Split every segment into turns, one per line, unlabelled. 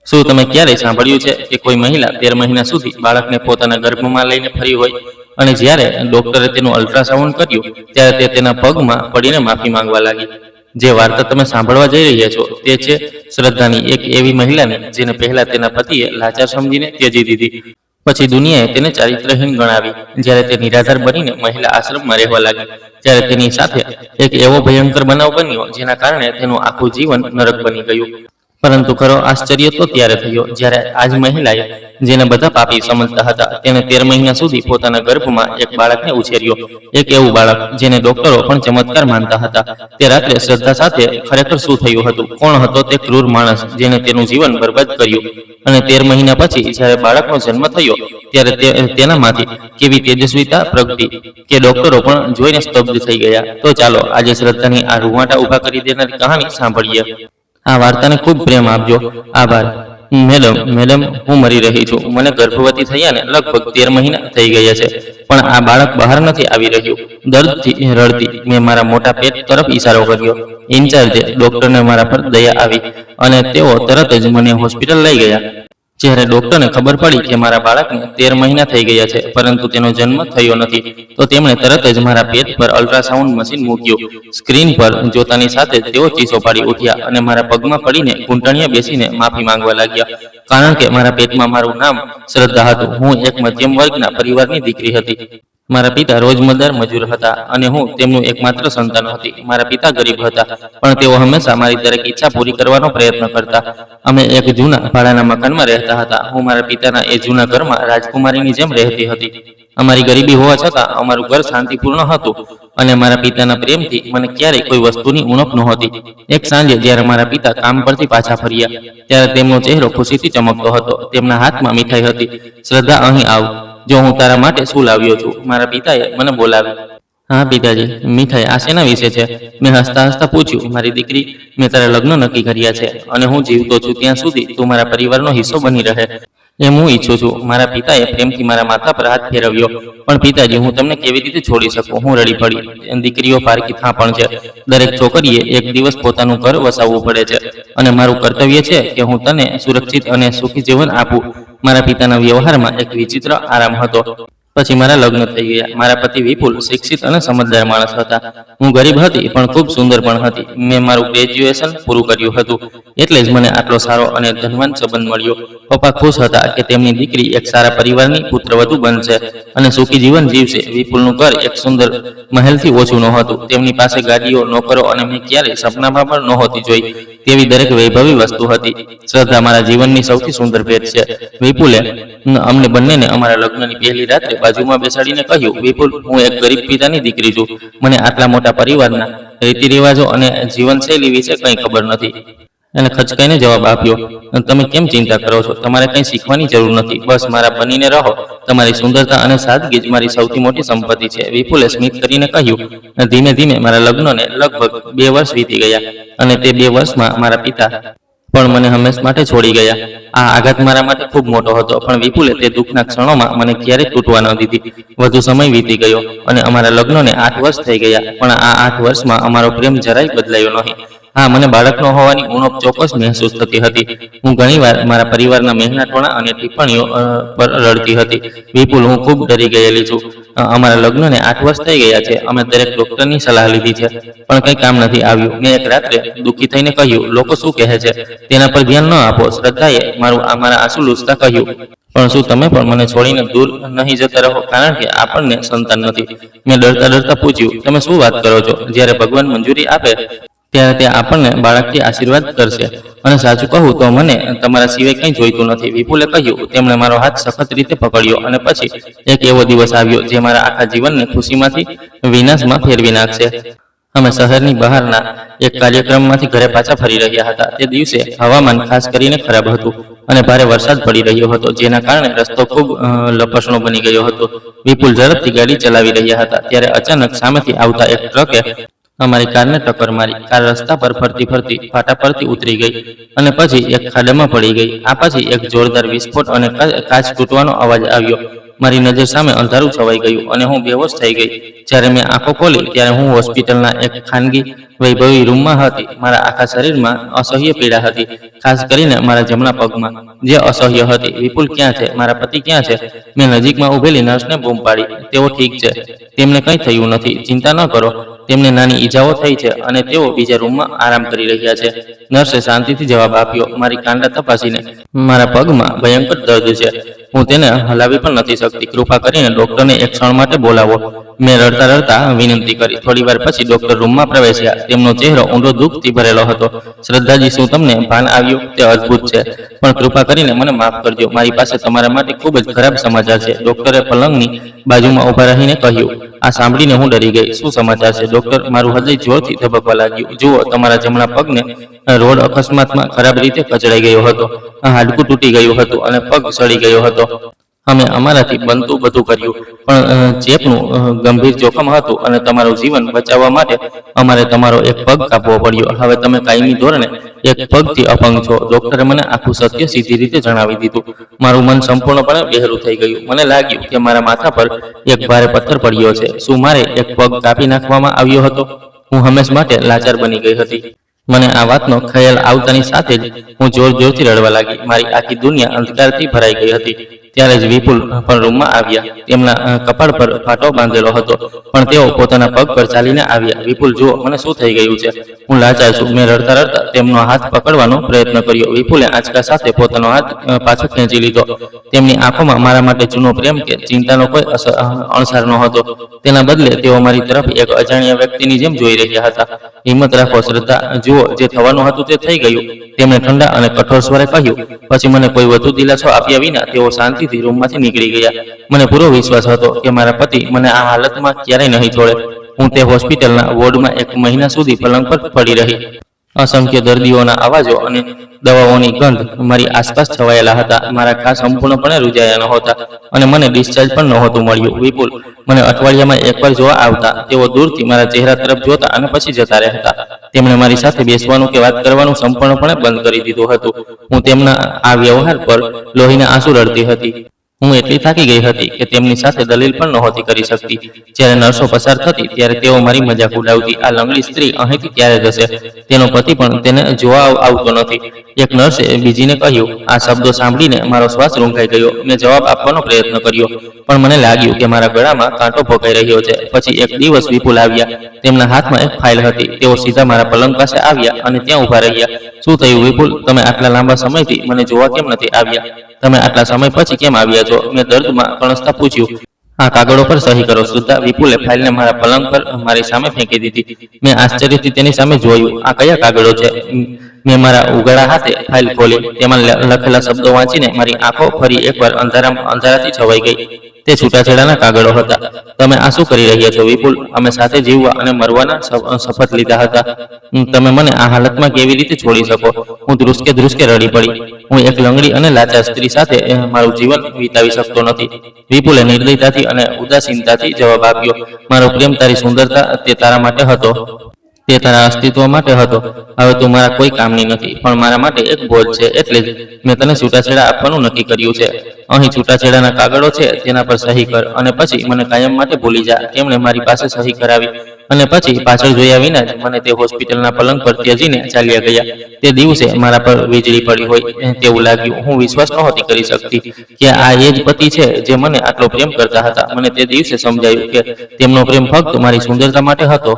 શું તમે ક્યારેય સાંભળ્યું છે કે કોઈ મહિલા 13 મહિના સુધી બાળકને પોતાના ગર્ભમાં લઈને ફરી હોય અને જ્યારે ડોક્ટરે તેનું અલ્ટ્રાસાઉન્ડ કર્યું ત્યારે તે તેના પગમાં પડીને માફી માંગવા લાગી? જે વાર્તા તમે સાંભળવા જઈ રહ્યા છો તે છે શ્રદ્ધાની, એક એવી મહિલાની જેને પહેલા તેના પતિએ લાચાર સમજીને ત્યજી દીધી. પછી દુનિયાએ તેને ચારિત્રહીન ગણાવી. જ્યારે તે નિરાધાર બનીને મહિલા આશ્રમમાં રહેવા લાગી ત્યારે તેની સાથે એક એવો ભયંકર બનાવ બન્યો જેના કારણે તેનું આખું જીવન નરક બની ગયું. પરંતુ ખરો આશ્ચર્ય તો ત્યારે થયો જ્યારે આજ મહિલાએ, જેને બધા પાપી સમજતા હતા, તેને 13 મહિના સુધી પોતાના ગર્ભમાં એક બાળકને ઉછેર્યો. એક એવું બાળક જેને ડોક્ટરો પણ ચમત્કાર માનતા હતા. તે રાત્રે શ્રદ્ધા સાથે ખરેખર શું થયું હતું? કોણ હતો તે ક્રૂર માણસ જેને તેનું જીવન બરબાદ કર્યું? અને 13 મહિના પછી જ્યારે બાળકનો જન્મ થયો ત્યારે તેનામાંથી કેવી તેજસ્વીતા પ્રગટી કે ડોક્ટરો પણ જોઈને સ્તબ્ધ થઈ ગયા. તો ચાલો આજે શ્રદ્ધાની આ રૂવાટા ઊભા કરી દેનારી કહાની સાંભળીએ. આ વાર્તાને ખૂબ પ્રેમ આપજો. આભાર. મેડમ, હું મરી રહી છું. મને ગર્ભવતી થયાને લગભગ 13 મહિના થઈ ગયા છે, પણ આ બાળક બહાર નથી આવી રહ્યું. દર્દથી રડતી મેં મારા મોટા પેટ તરફ ઈશારો કર્યો. ઇન્ચાર્જે ડોક્ટરને મારા પર દયા આવી અને તેઓ તરત જ મને હોસ્પિટલ લઈ ગયા. જ્યારે ડોક્ટરને ખબર પડી કે મારા બાળકને 13 મહિના થઈ ગયા છે પરંતુ તેનો જન્મ થયો નથી, તો તેમણે તરત જ મારા પેટ પર અલ્ટ્રાસાઉન્ડ મશીન મૂક્યું. સ્ક્રીન પર જોતાની સાથે તેઓ ચીસો પાડી ઉઠ્યા અને મારા પગમાં પડીને ઘૂંટણિયા બેસીને માફી માંગવા લાગ્યા. કારણ કે મારા પેટમાં મારું નામ શ્રદ્ધા હતું. હું એક મધ્યમ વર્ગના પરિવારની દીકરી હતી. મારા પિતા રોજમદાર મજૂર હતા અને હું તેમનું એકમાત્ર સંતાન હતી. મારા પિતા ગરીબ હતા, પણ તેઓ હંમેશા મારી દરેક ઈચ્છા પૂરી કરવાનો પ્રયત્ન કરતા. અમે એક જૂના ભાડાના મકાનમાં રહેતા હતા. હું મારા પિતાના એ જૂના ઘરમાં રાજકુમારીની જેમ રહેતી હતી. અમારી ગરીબી હોવા છતાં અમારું ઘર શાંતિપૂર્ણ હતું અને મારા પિતાના પ્રેમથી મને ક્યારેય કોઈ વસ્તુની ઉણપ નહોતી. એક સાંજે જ્યારે મારા પિતા કામ પરથી પાછા ફર્યા ત્યારે તેમનો ચહેરો ખુશીથી ચમકતો હતો. તેમના હાથમાં મીઠાઈ હતી. શ્રદ્ધા, અહીં આવ, જો હું તારા માટે શું લાવ્યો છું. મારા પિતાએ મને બોલાવી. હા પિતાજી, મીઠાઈ આ શેના વિશે છે? મેં હસતા હસતા પૂછ્યું. મારી દીકરી, મેં તારા લગ્ન નક્કી કર્યા છે અને હું જીવતો છું ત્યાં સુધી તું મારા પરિવારનો હિસ્સો બની રહે એમ હું ઈચ્છું છું. મારા પિતાએ પ્રેમથી મારા માથા પર હાથ ફેરવ્યો. પણ પિતાજી, હું તમને કેવી રીતે છોડી શકું? હું રડી પડી. દીકરીઓ પારકી થાપણ છે. દરેક છોકરીએ એક દિવસ પોતાનું ઘર વસાવવું પડે છે અને મારું કર્તવ્ય છે કે હું તને સુરક્ષિત અને સુખી જીવન આપું. મારા પિતાના વ્યવહારમાં એક વિચિત્ર આરામ હતો. પછી મારા લગ્ન થઈ ગયા. મારા પતિ વિપુલ શિક્ષિત અને સમજદાર માણસ હતા. હું ગરીબ હતી પણ ખૂબ સુંદર પણ હતી. મેં મારું ગ્રેજ્યુએશન પૂરું કર્યું હતું, એટલે જ મને આટલો સારો અને ધનવાન સંબંધ મળ્યો. પપ્પા ખુશ હતા કે તેમની દીકરી એક સારા પરિવારની પુત્રવધુ બનશે અને સુખી જીવન જીવશે. વિપુલનું ઘર એક સુંદર મહેલથી ઓછું નહોતું. તેમની પાસે ગાડીઓ, નોકરો અને મેં ક્યારેય સપનામાં પણ નહોતી જોઈ તેવી દરેક વૈભવી વસ્તુ હતી. શ્રદ્ધા મારા જીવનની સૌથી સુંદર ભેટ છે. વિપુલે અમને બંનેને અમારા લગ્નની પહેલી રાત્રે બાજુમાં બેસાડીને કહ્યું, વિપુલ, હું એક ગરીબ પિતાની દીકરી છું. મને આટલા મોટા પરિવારના રીતિ રિવાજો અને જીવનશૈલી વિશે કંઈ ખબર નથી. એને ખચકાઈને જવાબ આપ્યો, તમે કેમ ચિંતા કરો છો? તમારે કંઈ શીખવાની જરૂર નથી. બસ મારા બનીને રહો. તમારી સુંદરતા અને સાદગી જ મારી સૌથી મોટી સંપત્તિ છે. વિપુલે સ્મિત કરીને કહ્યું. ધીમે ધીમે મારા લગ્નને લગભગ 2 વર્ષ વીતી ગયા અને તે 2 વર્ષમાં મારા પિતા પણ મને હંમેશ માટે છોડી ગયા. આ આઘાત મારા માટે ખૂબ મોટો હતો, પણ વિપુલે તે દુઃખના ક્ષણોમાં મને ક્યારેય તૂટવા ન દીધી. વધુ સમય વીતી ગયો અને અમારા લગ્નને 8 વર્ષ થઈ ગયા, પણ આ 8 વર્ષમાં અમારો પ્રેમ જરાય બદલાયો નહીં. હા, મને બાળકનો હોવાની ઉણપ ચોક્કસ મહેસૂસ થતી હતી. હું ઘણીવાર મારા પરિવારના મહેનતોણા અને ટિપ્પણીઓ પર રડતી હતી. વિપુલ, હું ખૂબ ડરી ગયેલી છું. અમારા લગ્નને 8 વર્ષ થઈ ગયા છે. અમે દરેક ડોક્ટરની સલાહ લીધી છે, પણ કંઈ કામ નથી આવ્યું. મેં એક રાત્રે દુઃખી થઈને કહ્યું, લોકો શું કહે છે તેના પર ધ્યાન ન આપો. શ્રદ્ધાએ મારા આંસુ લૂછતા કહ્યું, પણ શું તમે પણ મને છોડીને દૂર નહીં જતા રહો, કારણ કે આપણને સંતાન નથી? મેં ડરતા ડરતા પૂછ્યું, તમે શું વાત કરો છો? જ્યારે ભગવાન મંજૂરી આપે ત્યારે તે આપણને બાળકથી આશીર્વાદ કરશે. અને સાચું કહું તો મને તમારા સિવાય કંઈ જોઈતું નથી. વિપુલે કહ્યું. તેમણે મારો હાથ સખત રીતે પકડ્યો અને પછી એક એવો દિવસ આવ્યો જે મારા આખા જીવનને ખુશીમાંથી વિનાશમાં ફેરવી નાખશે. અમે શહેરની બહારના એક કાર્યક્રમમાંથી ઘરે પાછા ફરી રહ્યા હતા. તે દિવસે હવામાન ખાસ કરીને ખરાબ હતું અને ભારે વરસાદ પડી રહ્યો હતો, જેના કારણે રસ્તો ખૂબ લપસણો બની ગયો હતો. વિપુલ ઝડપથી ગાડી ચલાવી રહ્યા હતા ત્યારે અચાનક સામેથી આવતા એક ટ્રકે અમારી કારને ટક્કર મારી. કાર રસ્તા પર ફરતી ફરતી ફાટા પરથી ઉતરી ગઈ અને પછી એક ખાડામાં પડી ગઈ. આ પછી એક જોરદાર વિસ્ફોટ અને કાચ તૂટવાનો અવાજ આવ્યો. મારી નજર સામે અંધારું છવાઈ ગયું અને હું બેહોશ થઈ ગઈ. જ્યારે મેં આંખો ખોલી ત્યારે હું હોસ્પિટલના એક ખાનગી વૈભવી રૂમમાં હતી. મારા આખા શરીરમાં અસહ્ય પીડા હતી, ખાસ કરીને મારા જમણા પગમાં, જે અસહ્ય હતી. વિપુલ ક્યાં છે? મારા પતિ ક્યાં છે? મેં નજીકમાં ઊભેલી નર્સને બૂમ પાડી. તેઓ ઠીક છે, તેમને કંઈ થયું નથી, ચિંતા ન કરો. તેમને નાની ઈજાઓ થઈ છે અને તેઓ બીજા રૂમમાં આરામ કરી રહ્યા છે. નર્સે શાંતિથી જવાબ આપ્યો, મારી કાંડા તપાસીને. મારા પગમાં ભયંકર દર્દ છે, હું તેને હલાવી પણ નથી શકતી. કૃપા કરીને ડોક્ટરને એક ક્ષણ માટે બોલાવો. મેં રડતા રડતા વિનંતી કરી. થોડીવાર પછી ડોક્ટર રૂમમાં પ્રવેશ્યા. તેમનો ચહેરો ઊંડો દુઃખથી ભરેલો હતો. શ્રદ્ધાજી, શું તમને ભાન આવ્યું? તે અદ્ભુત છે, પણ કૃપા કરીને મને માફ કરજો. મારી પાસે તમારા માટે ખૂબ જ ખરાબ સમાચાર છે. ડોક્ટરે પલંગની બાજુમાં ઊભા રહીને કહ્યું. આ સાંભળીને હું ડરી ગઈ. શું સમાચાર છે ડોક્ટર? મારું હૃદય જોરથી ધબકવા લાગ્યું. જુઓ, તમારા જમણા પગને રોડ અકસ્માતમાં ખરાબ રીતે કચડાઈ ગયો હતો. હાડકું તૂટી ગયું હતું અને પગ સડી ગયો હતો. અમે અમારાથી બનતું બધું કર્યું, પણ ચેપનું ગંભીર જોખમ હતું અને તમારું જીવન બચાવવા માટે અમારે તમારો એક પગ કાપવો પડ્યો. હવે તમે કાયમી ધોરણે એક પગથી અપંગ છો. ડોક્ટરે મને આખું સત્ય સીધી રીતે જણાવી દીધું. મારું મન સંપૂર્ણપણે બહેરું થઈ ગયું. મને લાગ્યું કે મારા માથા પર એક ભારે પથ્થર પડ્યો છે. શું મારે એક પગ કાપી નાખવામાં આવ્યો હતો? હું હંમેશ માટે લાચાર બની ગઈ હતી. મને આ વાતનો ખ્યાલ આવતાની સાથે જ હું જોર જોરથી રડવા લાગી. મારી આખી દુનિયા અંધકારથી ભરાઈ ગઈ હતી. ત્યારે જ વિપુલ પણ રૂમમાં આવ્યા. તેમના કપાળ પર ફાટો બાંધેલો હતો, પણ તેઓ પોતાના પગ પર ચાલીને આવ્યા. વિપુલ, જુઓ, મને શું થઈ ગયું છે? હું લાચાર છું. મેં રડતા રડતા તેમનો હાથ પકડવાનો પ્રયત્ન કર્યો. વિપુલે આંચકા સાથે પોતાનો હાથ પાછો ખેંચી લીધો. તેમની આંખોમાં મારા માટે જૂનો પ્રેમ કે ચિંતાનો કોઈ અણસાર નહોતો. તેના બદલે તેઓ મારી તરફ એક અજાણ્યા વ્યક્તિની જેમ જોઈ રહ્યા હતા. હિંમત રાખો શ્રદ્ધા, જુઓ, જે થવાનું હતું તે થઈ ગયું, તેમણે ઠંડા અને કઠોર સ્વરે કહ્યું. પછી મને કોઈ વધુ દિલાસો આપ્યા વિના તેઓ શાંતિથી રૂમમાંથી નીકળી ગયા. મને પૂરો વિશ્વાસ હતો કે મારા પતિ મને આ હાલતમાં ક્યારેય નહીં છોડે. હું તે હોસ્પિટલના વોર્ડમાં 1 મહિના સુધી પલંગ પર પડી રહી. અસંખ્ય દર્દીઓના અવાજો અને દવાઓની ગંધ મારી આસપાસ છવાયેલા હતા. મારા ઘા સંપૂર્ણપણે રૂજાયા નહોતા અને મને ડિસ્ચાર્જ પણ નહોતું મળ્યું. વિપુલ મને અઠવાડિયામાં એકવાર જોવા આવતા. તેઓ દૂરથી મારા ચહેરા તરફ જોતા અને પછી જતા રહેતા. તેમણે મારી સાથે બેસવાનું કે વાત કરવાનું સંપૂર્ણપણે બંધ કરી દીધું હતું. હું તેમના આ વ્યવહાર પર લોહીના આંસુ રડતી હતી. હું એટલી થાકી ગઈ હતી કે તેમની સાથે દલીલ પણ નહોતી કરી શકતી. જ્યારે નર્સો પસાર થતી ત્યારે તેઓ મારી મજાક ઉડાવતી. આ લંગડી સ્ત્રી અહીંથી ક્યારે જશે? તેનો પતિ પણ તેને જોવા આવતો નથી. એક નર્સે બીજીને કહ્યું. આ શબ્દો સાંભળીને મારો શ્વાસ રૂંધાઈ ગયો. મેં જવાબ આપવાનો પ્રયત્ન કર્યો, પણ મને લાગ્યું કે મારા ગળામાં કાંટો ભોકાઈ રહ્યો છે. પછી એક દિવસ વિપુલ આવ્યા. તેમના હાથમાં એક ફાઇલ હતી. તેઓ સીધા મારા પલંગ પાસે આવ્યા અને ત્યાં ઊભા રહ્યા. શું થયું વિપુલ? તમે આટલા લાંબા સમયથી મને જોવા કેમ નથી આવ્યા? તમે આટલા સમય પછી કેમ આવ્યા છો? મેં દર્દમાં કણસતા પૂછ્યું. આ કાગળો પર સહી કરો શ્રદ્ધા. વિપુલે ફાઇલને મારા પલંગ પર મારી સામે ફેંકી દીધી. મેં આશ્ચર્યથી તેની સામે જોયું. આ કયા કાગળો છે? મેં મારા ઉઘાડા હાથે ફાઇલ ખોલી. તેમાં લખેલા શબ્દો વાંચીને મારી આંખો ફરી એકવાર અંધારાથી છવાઈ ગઈ. તે છૂટાછેડાના કાગળો હતા. તમે આ શું કરી રહ્યા છો વિપુલ? અમે સાથે જીવવા અને મરવાના શપથ લીધા હતા. તમે મને આ હાલતમાં કેવી રીતે છોડી શકો? હું ધ્રુસકે રડી પડી. હું એક લંગડી અને લાચાર સ્ત્રી સાથે મારું જીવન વિતાવી શકતો નથી. વિપુલે નિર્દયતાથી અને ઉદાસીનતાથી જવાબ આપ્યો. મારો પ્રેમ, તારી સુંદરતા, તે તારા માટે હતો. તે તારા અસ્તિત્વ માટે હતો. હવે તું મારા કોઈ કામની નથી, પણ મારા માટે એક બોજ છે. એટલે જ મેં તને છૂટાછેડા આપવાનું નક્કી કર્યું છે. અહીં છૂટાછેડાના કાગળો છે, તેના પર સહી કર અને પછી મને કાયમ માટે ભૂલી જા. તેમણે મારી પાસે સહી કરાવી અને પછી પાછળ જોયા વિના જ મને તે હોસ્પિટલના પલંગ પર ત્યજીને ચાલ્યા ગયા. તે દિવસે મારા પર વીજળી પડી હોય તેવું લાગ્યું. હું વિશ્વાસ નહોતી કરી શકતી કે આ એ જ પતિ છે જે મને આટલો પ્રેમ કરતા હતા. મને તે દિવસે સમજાયું કે તેમનો પ્રેમ ફક્ત મારી સુંદરતા માટે હતો.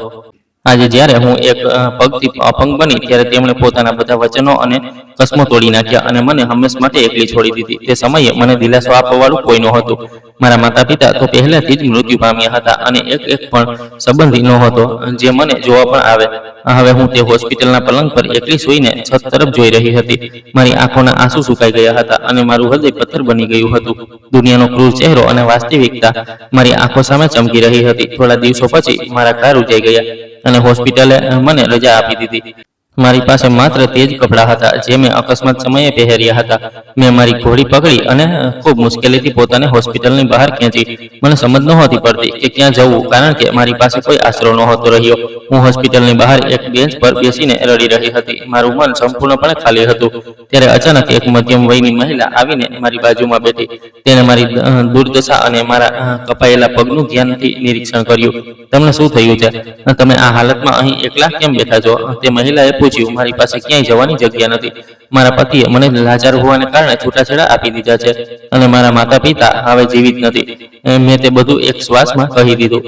આજે જ્યારે હું એક પગથી અપંગ બની ત્યારે તેમણે પોતાના બધા વચનો અને કસમો તોડી નાખ્યા અને મને હંમેશ માટે એકલી છોડી દીધી. તે સમયે મને દિલાસો આપવાવાળું કોઈ નહોતું. મારા માતા પિતા તો પહેલાથી જ મૃત્યુ પામ્યા હતા અને એક પણ સંબંધી નહોતો જે મને જોવા પણ આવે. હવે હું તે હોસ્પિટલના પલંગ પર એકલી સૂઈને છત તરફ જોઈ રહી હતી. મારી આંખોના આંસુ સુકાઈ ગયા હતા અને મારું હૃદય પથ્થર બની ગયું હતું. દુનિયાનો ક્રૂર ચહેરો અને વાસ્તવિકતા મારી આંખો સામે ચમકી રહી હતી. થોડા દિવસો પછી મારા ઘા રૂજાઈ ગયા અને હોસ્પિટલે મને રજા આપી દીધી. મારી પાસે માત્ર તે જ કપડાં હતા જે મેં અકસ્માત સમયે પહેર્યા હતા. મેં મારી ઘોડી પકડી અને ખૂબ મુશ્કેલીથી પોતાને હોસ્પિટલની બહાર ખેંચી. મને સમજ નહોતી પડતી કે ક્યાં જવું, કારણ કે મારી પાસે કોઈ આશરો નહોતો રહ્યો. હું હોસ્પિટલની બહાર એક બેન્ચ પર બેસીને રડી રહી હતી. મારું મન સંપૂર્ણપણે ખાલી હતું. ત્યારે અચાનક એક મધ્યમ વયની મહિલા આવીને મારી બાજુમાં બેઠી. તેણે મારી દુર્દશા અને મારા કપાયેલા પગનું ધ્યાનથી નિરીક્ષણ કર્યું. તમને શું થયું છે? તમે આ હાલતમાં અહીં એકલા કેમ બેઠા છો? તે મહિલાએ પૂછ્યું. મારી પાસે ક્યાંય જવાની જગ્યા નથી. મારા પતિએ મને લાચાર હોવાને કારણે છૂટાછેડા આપી દીધા છે અને મારા માતા પિતા હવે જીવિત નથી. મેં તે બધું એક શ્વાસમાં કહી દીધું.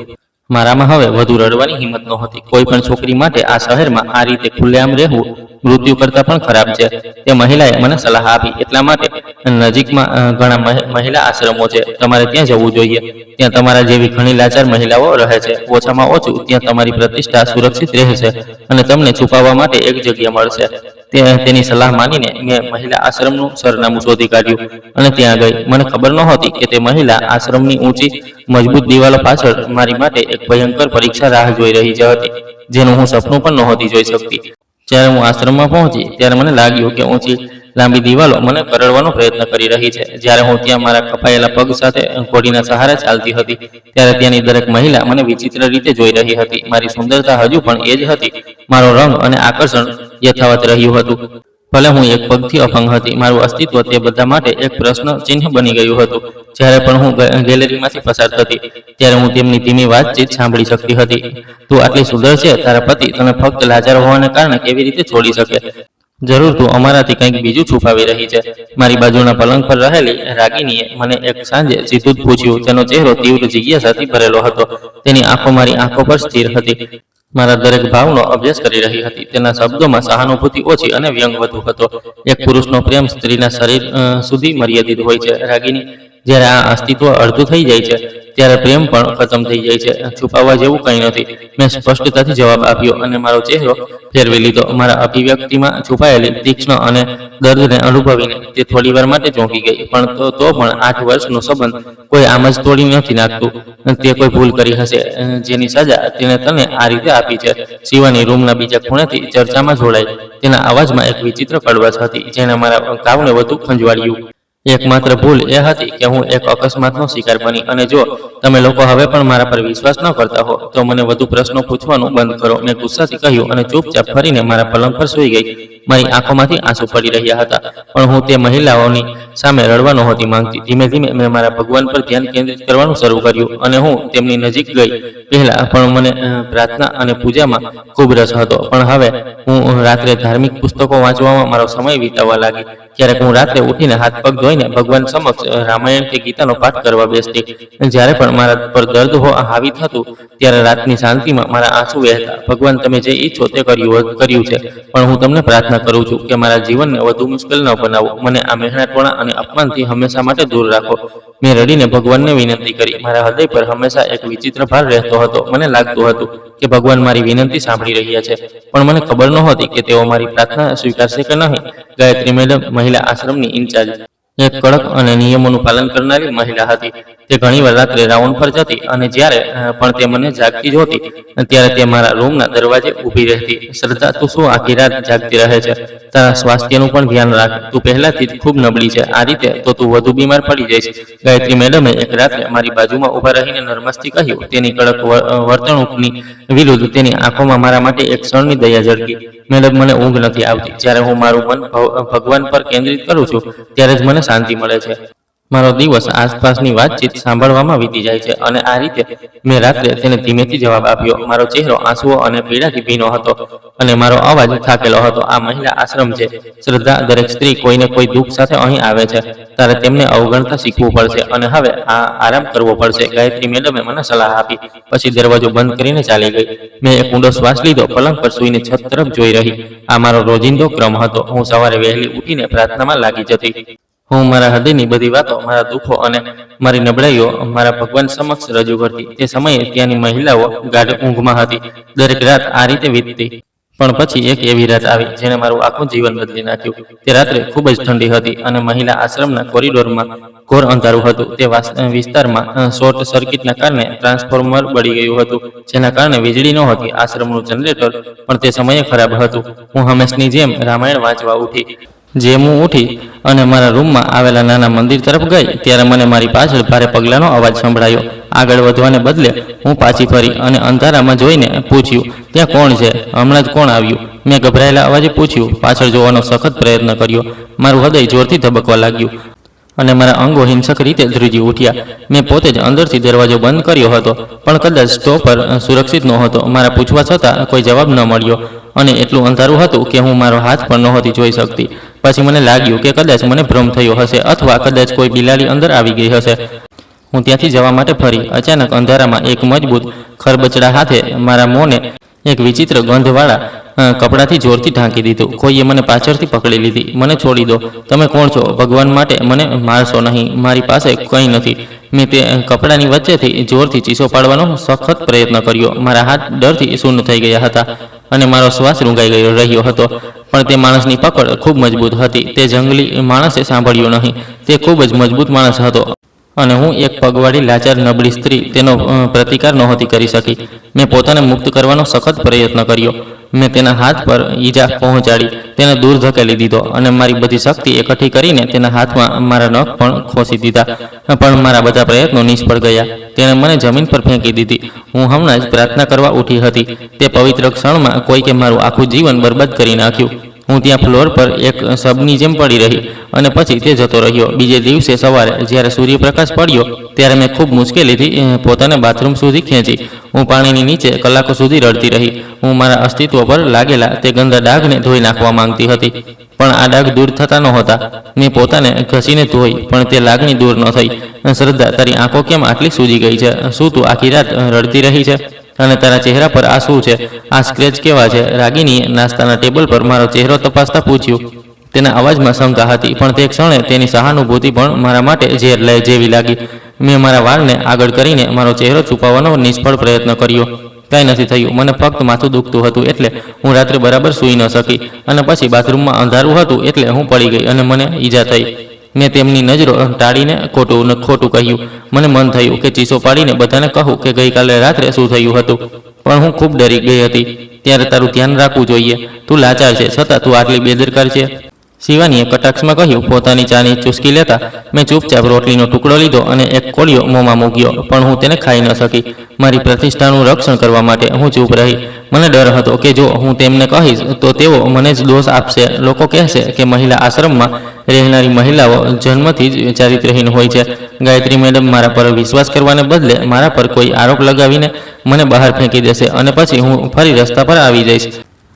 મારામાં હવે વધુ રડવાની હિંમત નહોતી. કોઈ પણ છોકરી માટે આ શહેરમાં આ રીતે ખુલ્લેઆમ રહેવું મૃત્યુ કરતાં પણ ખરાબ છે. તે મહિલાએ મને સલાહ આપી. એટલા માટે નજીકમાં ઘણા મહિલા આશ્રમો છે. તમારે ત્યાં જવું જોઈએ. ત્યાં તમારા જેવી ઘણી લાચાર મહિલાઓ રહે છે. ઓછામાં ઓછું ત્યાં તમારી પ્રતિષ્ઠા સુરક્ષિત રહેશે અને તમને છુપાવવા માટે એક જગ્યા મળશે. તેની સલાહ માનીને મેં મહિલા આશ્રમનું સરનામું શોધી કાઢ્યું અને ત્યાં ગઈ. મને ખબર નહોતી કે તે મહિલા આશ્રમની ઊંચી મજબૂત દિવાલો પાછળ મારી માટે એક ભયંકર પરીક્ષા રાહ જોઈ રહી હતી, જેનું હું સપનું પણ નહોતી જોઈ શકતી. જ્યારે હું આશ્રમમાં પહોંચી ત્યારે મને લાગ્યું કે ઊંચી લાંબી દિવાલો મને કરડવાનો પ્રયત્ન કરી રહી છે. જ્યારે હું ત્યાં મારા કપાયેલા પગ સાથે ઘોડીના સહારે ચાલતી હતી ત્યારે ત્યાંની દરેક મહિલા મને વિચિત્ર રીતે જોઈ રહી હતી. મારી સુંદરતા હજુ પણ એ જ હતી. મારો રંગ અને આકર્ષણ યથાવત રહ્યું હતું. ભલે હું એક પગથી અપંગ હતી, મારું અસ્તિત્વ તે બધા માટે એક પ્રશ્ન ચિહ્ન બની ગયું હતું. જ્યારે પણ હું ગેલેરીમાંથી પસાર થતી ત્યારે હું તેમની ધીમી વાતચીત સાંભળી શકતી હતી. તું આટલી સુંદર છે, તારા પતિ તને ફક્ત લાચાર હોવાને કારણે કેવી રીતે છોડી શકે? જરૂર તું અમારાથી કંઈક બીજું છુપાવી રહી છે. મારી બાજુના પલંગ પર રહેલી રાગિનીએ મને એક સાંજે સીધું જ પૂછ્યું. તેનો ચહેરો તીવ્ર જિજ્ઞાસાથી ભરેલો હતો. તેની આંખો મારી આંખો પર સ્થિર હતી, મારા દરેક ભાવનો અભ્યાસ કરી રહી હતી. તેના શબ્દોમાં સહાનુભૂતિ ઓછી અને વ્યંગ વધુ હતો. એક પુરુષનો પ્રેમ સ્ત્રીના શરીર સુધી મર્યાદિત હોય છે રાગિની. જ્યારે આ અસ્તિત્વ અડધું થઈ જાય છે ત્યારે પ્રેમ પણ ખતમ થઈ જાય છે. છુપાવવા જેવું કંઈ નથી. મેં સ્પષ્ટતાથી જવાબ આપ્યો અને મારો ચહેરો ફેરવી લીધો. મારા અભિવ્યક્તિમાં છુપાયેલી તીક્ષ્ણ અને દર્દને અનુભવીને તે થોડીવાર માટે ચોંકી ગઈ. પણ તો પણ 8 વર્ષનો સંબંધ કોઈ આમ જ તોડી નથી નાખતું. તે કોઈ ભૂલ કરી હશે જેની સજા તેણે તને આ રીતે આપી છે. શિવાની રૂમના બીજા ખૂણેથી ચર્ચામાં જોડાઈ. તેના અવાજમાં એક વિચિત્ર કડવાશ હતી જેણે મારા કાવને વધુ ખંજવાળ્યું. એકમાત્ર ભૂલ એ હતી કે હું એક અકસ્માતનો શિકાર બની, અને જો તમે લોકો હવે પણ મારા પર વિશ્વાસ ન કરતા હો તો મને વધુ પ્રશ્નો પૂછવાનું બંધ કરો. મેં ગુસ્સાથી કહ્યું અને ચૂપચાપ ફરીને મારા પલંગ પર સૂઈ ગઈ. મારી આંખોમાંથી આંસુ પડી રહ્યા હતા, પણ હું તે મહિલાઓની સામે રડવા નહોતી માંગતી. ધીમે ધીમે મેં મારા ભગવાન પર ધ્યાન કેન્દ્રિત કરવાનું શરૂ કર્યું અને હું તેમની નજીક ગઈ. પહેલા પણ મને પ્રાર્થના અને પૂજામાં ખૂબ રસ હતો, પણ હવે હું રાત્રે ધાર્મિક પુસ્તકો વાંચવામાં મારો સમય વિતાવવા લાગી. ક્યારેક હું રાત્રે ઉઠીને હાથ પગ ધોઈને ભગવાન સમક્ષ રામાયણ કે ગીતાનો પાઠ કરવા બેસતી. જ્યારે પણ મારા પર દર્દ હાવી થતું ત્યારે રાતની શાંતિમાં મારા આંસુ વહેતા. ભગવાન, તમે જે ઈચ્છો તે કર્યું છે, પણ હું તમને પ્રાર્થના કરું છું કે મારા જીવનને વધુ મુશ્કેલ ન બનાવો. મને આ મહેનતપણા અને અપમાનથી હંમેશા માટે દૂર રાખો. મેં રડીને ભગવાનને વિનંતી કરી. મારા હૃદય પર હંમેશા એક વિચિત્ર ભાર રહેતો હતો. મને લાગતું હતું કે ભગવાન મારી વિનંતી સાંભળી રહ્યા છે, પણ મને ખબર નહોતી કે તેઓ મારી પ્રાર્થના સ્વીકારશે કે નહીં. ગાયત્રી મેડમ મહિલા આશ્રમની ઇન્ચાર્જ એક કડક અને નિયમોનું પાલન કરનારી મહિલા હતી. તે ઘણીવાર રાત્રે રાઉન્ડ પર જતી અને જ્યારે પણ તે મને જાગતી જોતી ત્યારે તે મારા રૂમના દરવાજે ઊભી રહેતી. શ્રદ્ધા, તું શું આખી રાત જાગતી રહે છે? તારા સ્વાસ્થ્યનું પણ ધ્યાન રાખ. તું પહેલાથી જ ખૂબ નબળી છે. આ રીતે તો તું વધુ બીમાર પડી જઈશ. ગાયત્રી મેડમે એક રાત્રે મારી બાજુમાં ઊભા રહીને નર્મસ્થી કહ્યું. તેની કડક વર્તણૂકની વિરુદ્ધ તેની આંખોમાં મારા માટે એક ક્ષણની દયા ઝળકી. મેડમ, મને ઊંઘ નથી આવતી. જ્યારે હું મારું મન ભગવાન પર કેન્દ્રિત કરું છું ત્યારે જ મને શાંતિ મળે છે. મારો દિવસ આસપાસની વાતચીત સાંભળવામાં વીતી જાય છે. અને આ રીતે મેં રાત્રે તેને ધીમેથી જવાબ આપ્યો. મારો ચહેરો આંસુઓ અને પીડાથી ભીનો હતો અને મારો અવાજ થાકેલો હતો. આ મહિલા આશ્રમ છે શ્રદ્ધા. દરેક સ્ત્રી કોઈને કોઈ દુઃખ સાથે અહીં આવે છે. તારે તેમને અવગણતા શીખવું પડશે અને હવે આરામ કરવો પડશે. ગાયત્રી મેડમે મને સલાહ આપી, પછી દરવાજો બંધ કરીને ચાલી ગઈ. મેં એક ઊંડો શ્વાસ લીધો. પલંગ પર સૂઈને છત તરફ જોઈ રહી. આ મારો રોજિંદો ક્રમ હતો. હું સવારે વહેલી ઉઠીને પ્રાર્થનામાં લાગી જતી. હું મારા હૃદયની બધી વાતો, મારા દુઃખો અને મારી નબળાઈઓ મારા ભગવાન સમક્ષ રજૂ કરતી. તે સમયે ત્યાંની મહિલાઓ ગાઢ ઊંઘમાં હતી. દરેક રાત આ રીતે વીતતી. પણ પછી એક એવી રાત આવી જેણે મારું આખું જીવન બદલી નાખ્યું. તે રાત્રે ખૂબ જ ઠંડી હતી અને મહિલા આશ્રમના કોરિડોરમાં ઘોર અંધારું હતું. તે વિસ્તારમાં શોર્ટ સર્કિટના કારણે ટ્રાન્સફોર્મર બળી ગયું હતું, જેના કારણે વીજળી નહોતી. આશ્રમનું જનરેટર પણ તે સમયે ખરાબ હતું. હું હંમેશની જેમ રામાયણ વાંચવા ઉઠી. જેમ હું ઉઠી અને મારા રૂમમાં આવેલા નાના મંદિર તરફ ગઈ ત્યારે મને મારી પાછળ ભારે પગલાંનો અવાજ સંભળાયો. આગળ વધવાને બદલે હું પાછી ફરી અને અંધારામાં જોઈને પૂછ્યું, ત્યાં કોણ છે? હમણાં જ કોણ આવ્યું? મેં ગભરાયેલા અવાજે પૂછ્યું. પાછળ જોવાનો સખત પ્રયત્ન કર્યો. મારું હૃદય જોરથી ધબકવા લાગ્યું અને મારા અંગો હિંસક રીતે ધ્રુજી ઉઠ્યા. મેં પોતે જ અંદરથી દરવાજો બંધ કર્યો હતો, પણ કદાચ સ્ટોપર સુરક્ષિત નહોતો. મારા પૂછવા છતાં કોઈ જવાબ ન મળ્યો અને એટલું અંધારું હતું કે હું મારો હાથ પણ નહોતી જોઈ શકતી. પછી મને લાગ્યું કે કદાચ મને ભ્રમ થયો હશે અથવા કદાચ કોઈ બિલાડી અંદર આવી ગઈ હશે. હું ત્યાંથી જવા માટે ફરી. અચાનક અંધારામાં એક મજબૂત ખરબચડા હાથે મારા મોંને એક વિચિત્ર ગંધવાળા કપડાથી જોરથી ઢાંકી દીધું. કોઈએ મને પાછળથી પકડી લીધી. મને છોડી દો. તમે કોણ છો? ભગવાન માટે મને મારશો નહીં. મારી પાસે કંઈ નથી. મેં તે કપડાની વચ્ચેથી જોરથી ચીસો પાડવાનો સખત પ્રયત્ન કર્યો. મારા હાથ ડરથી શૂન્ય થઈ ગયા હતા અને મારો શ્વાસ રૂંગાઈ રહ્યો હતો. પણ તે માણસની પકડ ખૂબ મજબૂત હતી. તે જંગલી માણસે સાંભળ્યું નહીં. તે ખૂબ જ મજબૂત માણસ હતો અને હું એક પગવાળી લાચાર નબળી સ્ત્રી તેનો પ્રતિકાર નહોતી કરી શકી. મેં પોતાને મુક્ત કરવાનો સખત પ્રયત્ન કર્યો. મેં તેના હાથ પર ઈજા પહોંચાડી, તેને દૂર ધકેલી દીધો અને મારી બધી શક્તિ એકઠી કરીને તેના હાથમાં મારા નખ પણ ખોસી દીધા. પણ મારા બધા પ્રયત્નો નિષ્ફળ ગયા. તેણે મને જમીન પર ફેંકી દીધી. હું હમણાં જ પ્રાર્થના કરવા ઉઠી હતી. તે પવિત્ર ક્ષણમાં કોઈકે મારું આખું જીવન બરબાદ કરી નાખ્યું. હું ત્યાં ફ્લોર પર એક શબની જેમ પડી રહી અને પછી તે જતો રહ્યો. બીજે દિવસે સવારે જ્યારે સૂર્યપ્રકાશ પડ્યો ત્યારે મેં ખૂબ મુશ્કેલીથી પોતાને બાથરૂમ સુધી ખેંચી. હું પાણીની નીચે કલાકો સુધી રડતી રહી. હું મારા અસ્તિત્વ પર લાગેલા તે ગંદા ડાઘને ધોઈ નાખવા માંગતી હતી, પણ આ ડાઘ દૂર થતા નહોતા. મેં પોતાને ઘસીને ધોઈ, પણ તે લાગણી દૂર ન થઈ. શ્રદ્ધા, તારી આંખો કેમ આટલી સૂજી ગઈ છે? શું તું આખી રાત રડતી રહી છે? અને તારા ચહેરા પર આ શું છે? આ સ્ક્રેચ કેવા છે? રાગીનીએ નાસ્તાના ટેબલ પર મારો ચહેરો તપાસતા પૂછ્યું. તેના અવાજમાં શંકા હતી, પણ તે ક્ષણે તેની સહાનુભૂતિ પણ મારા માટે ઝેર લઈ જેવી લાગી. મેં મારા વાળને આગળ કરીને મારો ચહેરો છુપાવવાનો નિષ્ફળ પ્રયત્ન કર્યો. કાંઈ નથી થયું. મને ફક્ત માથું દુખતું હતું એટલે હું રાત્રે બરાબર સૂઈ ન શકી. અને પછી બાથરૂમમાં અંધારું હતું એટલે હું પડી ગઈ અને મને ઈજા થઈ. મેં તેમની નજરો ટાળીને ખોટું કહ્યું. મને મન થયું કે ચીસો પાડીને બધાને કહું કે ગઈકાલે રાત્રે શું થયું હતું, પણ હું ખૂબ ડરી ગઈ હતી. ત્યારે તારું ધ્યાન રાખવું જોઈએ. તું લાચાર છે, છતાં તું આટલી બેદરકાર છે. શિવાનીએ કટાક્ષમાં કહ્યું. પોતાની ચાની ચૂસકી લેતા મેં ચૂપચાપ રોટલીનો ટુકડો લીધો અને એક કોળિયો મોંમાં મૂક્યો, પણ હું તેને ખાઈ ન શકી. મારી પ્રતિષ્ઠાનું રક્ષણ કરવા માટે હું ચૂપ રહી. મને ડર હતો કે જો હું તેમને કહીશ તો તેઓ મને જ દોષ આપશે. લોકો કહેશે કે મહિલા આશ્રમમાં રહેનારી મહિલાઓ જન્મથી જ ચારિત્રહીન હોય છે. ગાયત્રી મેડમ મારા પર વિશ્વાસ કરવાને બદલે મારા પર કોઈ આરોપ લગાવીને મને બહાર ફેંકી દેશે અને પછી હું ફરી રસ્તા પર આવી જઈશ.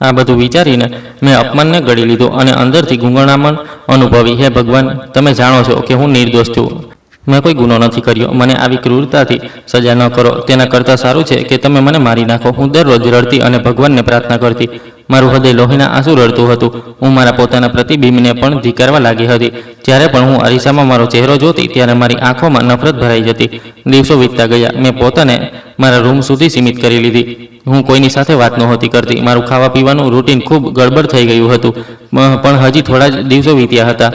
આ બધું વિચારીને મેં અપમાનને ગળી લીધો અને અંદરથી ગુંગણામણ અનુભવી. હે ભગવાન, તમે જાણો છો કે હું નિર્દોષ છું. મેં કોઈ ગુનો નથી કર્યો. મને આવી ક્રૂરતાથી સજા ન કરો. તેના કરતાં સારું છે કે તમે મને મારી નાખો. હું દરરોજ રડતી અને ભગવાનને પ્રાર્થના કરતી. મારું હૃદય લોહીના આંસુ રડતું હતું. હું મારા પોતાના પ્રતિબિંબને પણ ધિક્કારવા લાગી હતી. જ્યારે પણ હું અરીસામાં મારો ચહેરો જોતી ત્યારે મારી આંખોમાં નફરત ભરાઈ જતી. દિવસો વીતતા ગયા. મેં પોતાને મારા રૂમ સુધી સીમિત કરી લીધી. હું કોઈની સાથે વાત નહોતી કરતી. મારું ખાવા પીવાનું રૂટીન ખૂબ ગડબડ થઈ ગયું હતું. પણ હજી થોડા જ દિવસો વીત્યા હતા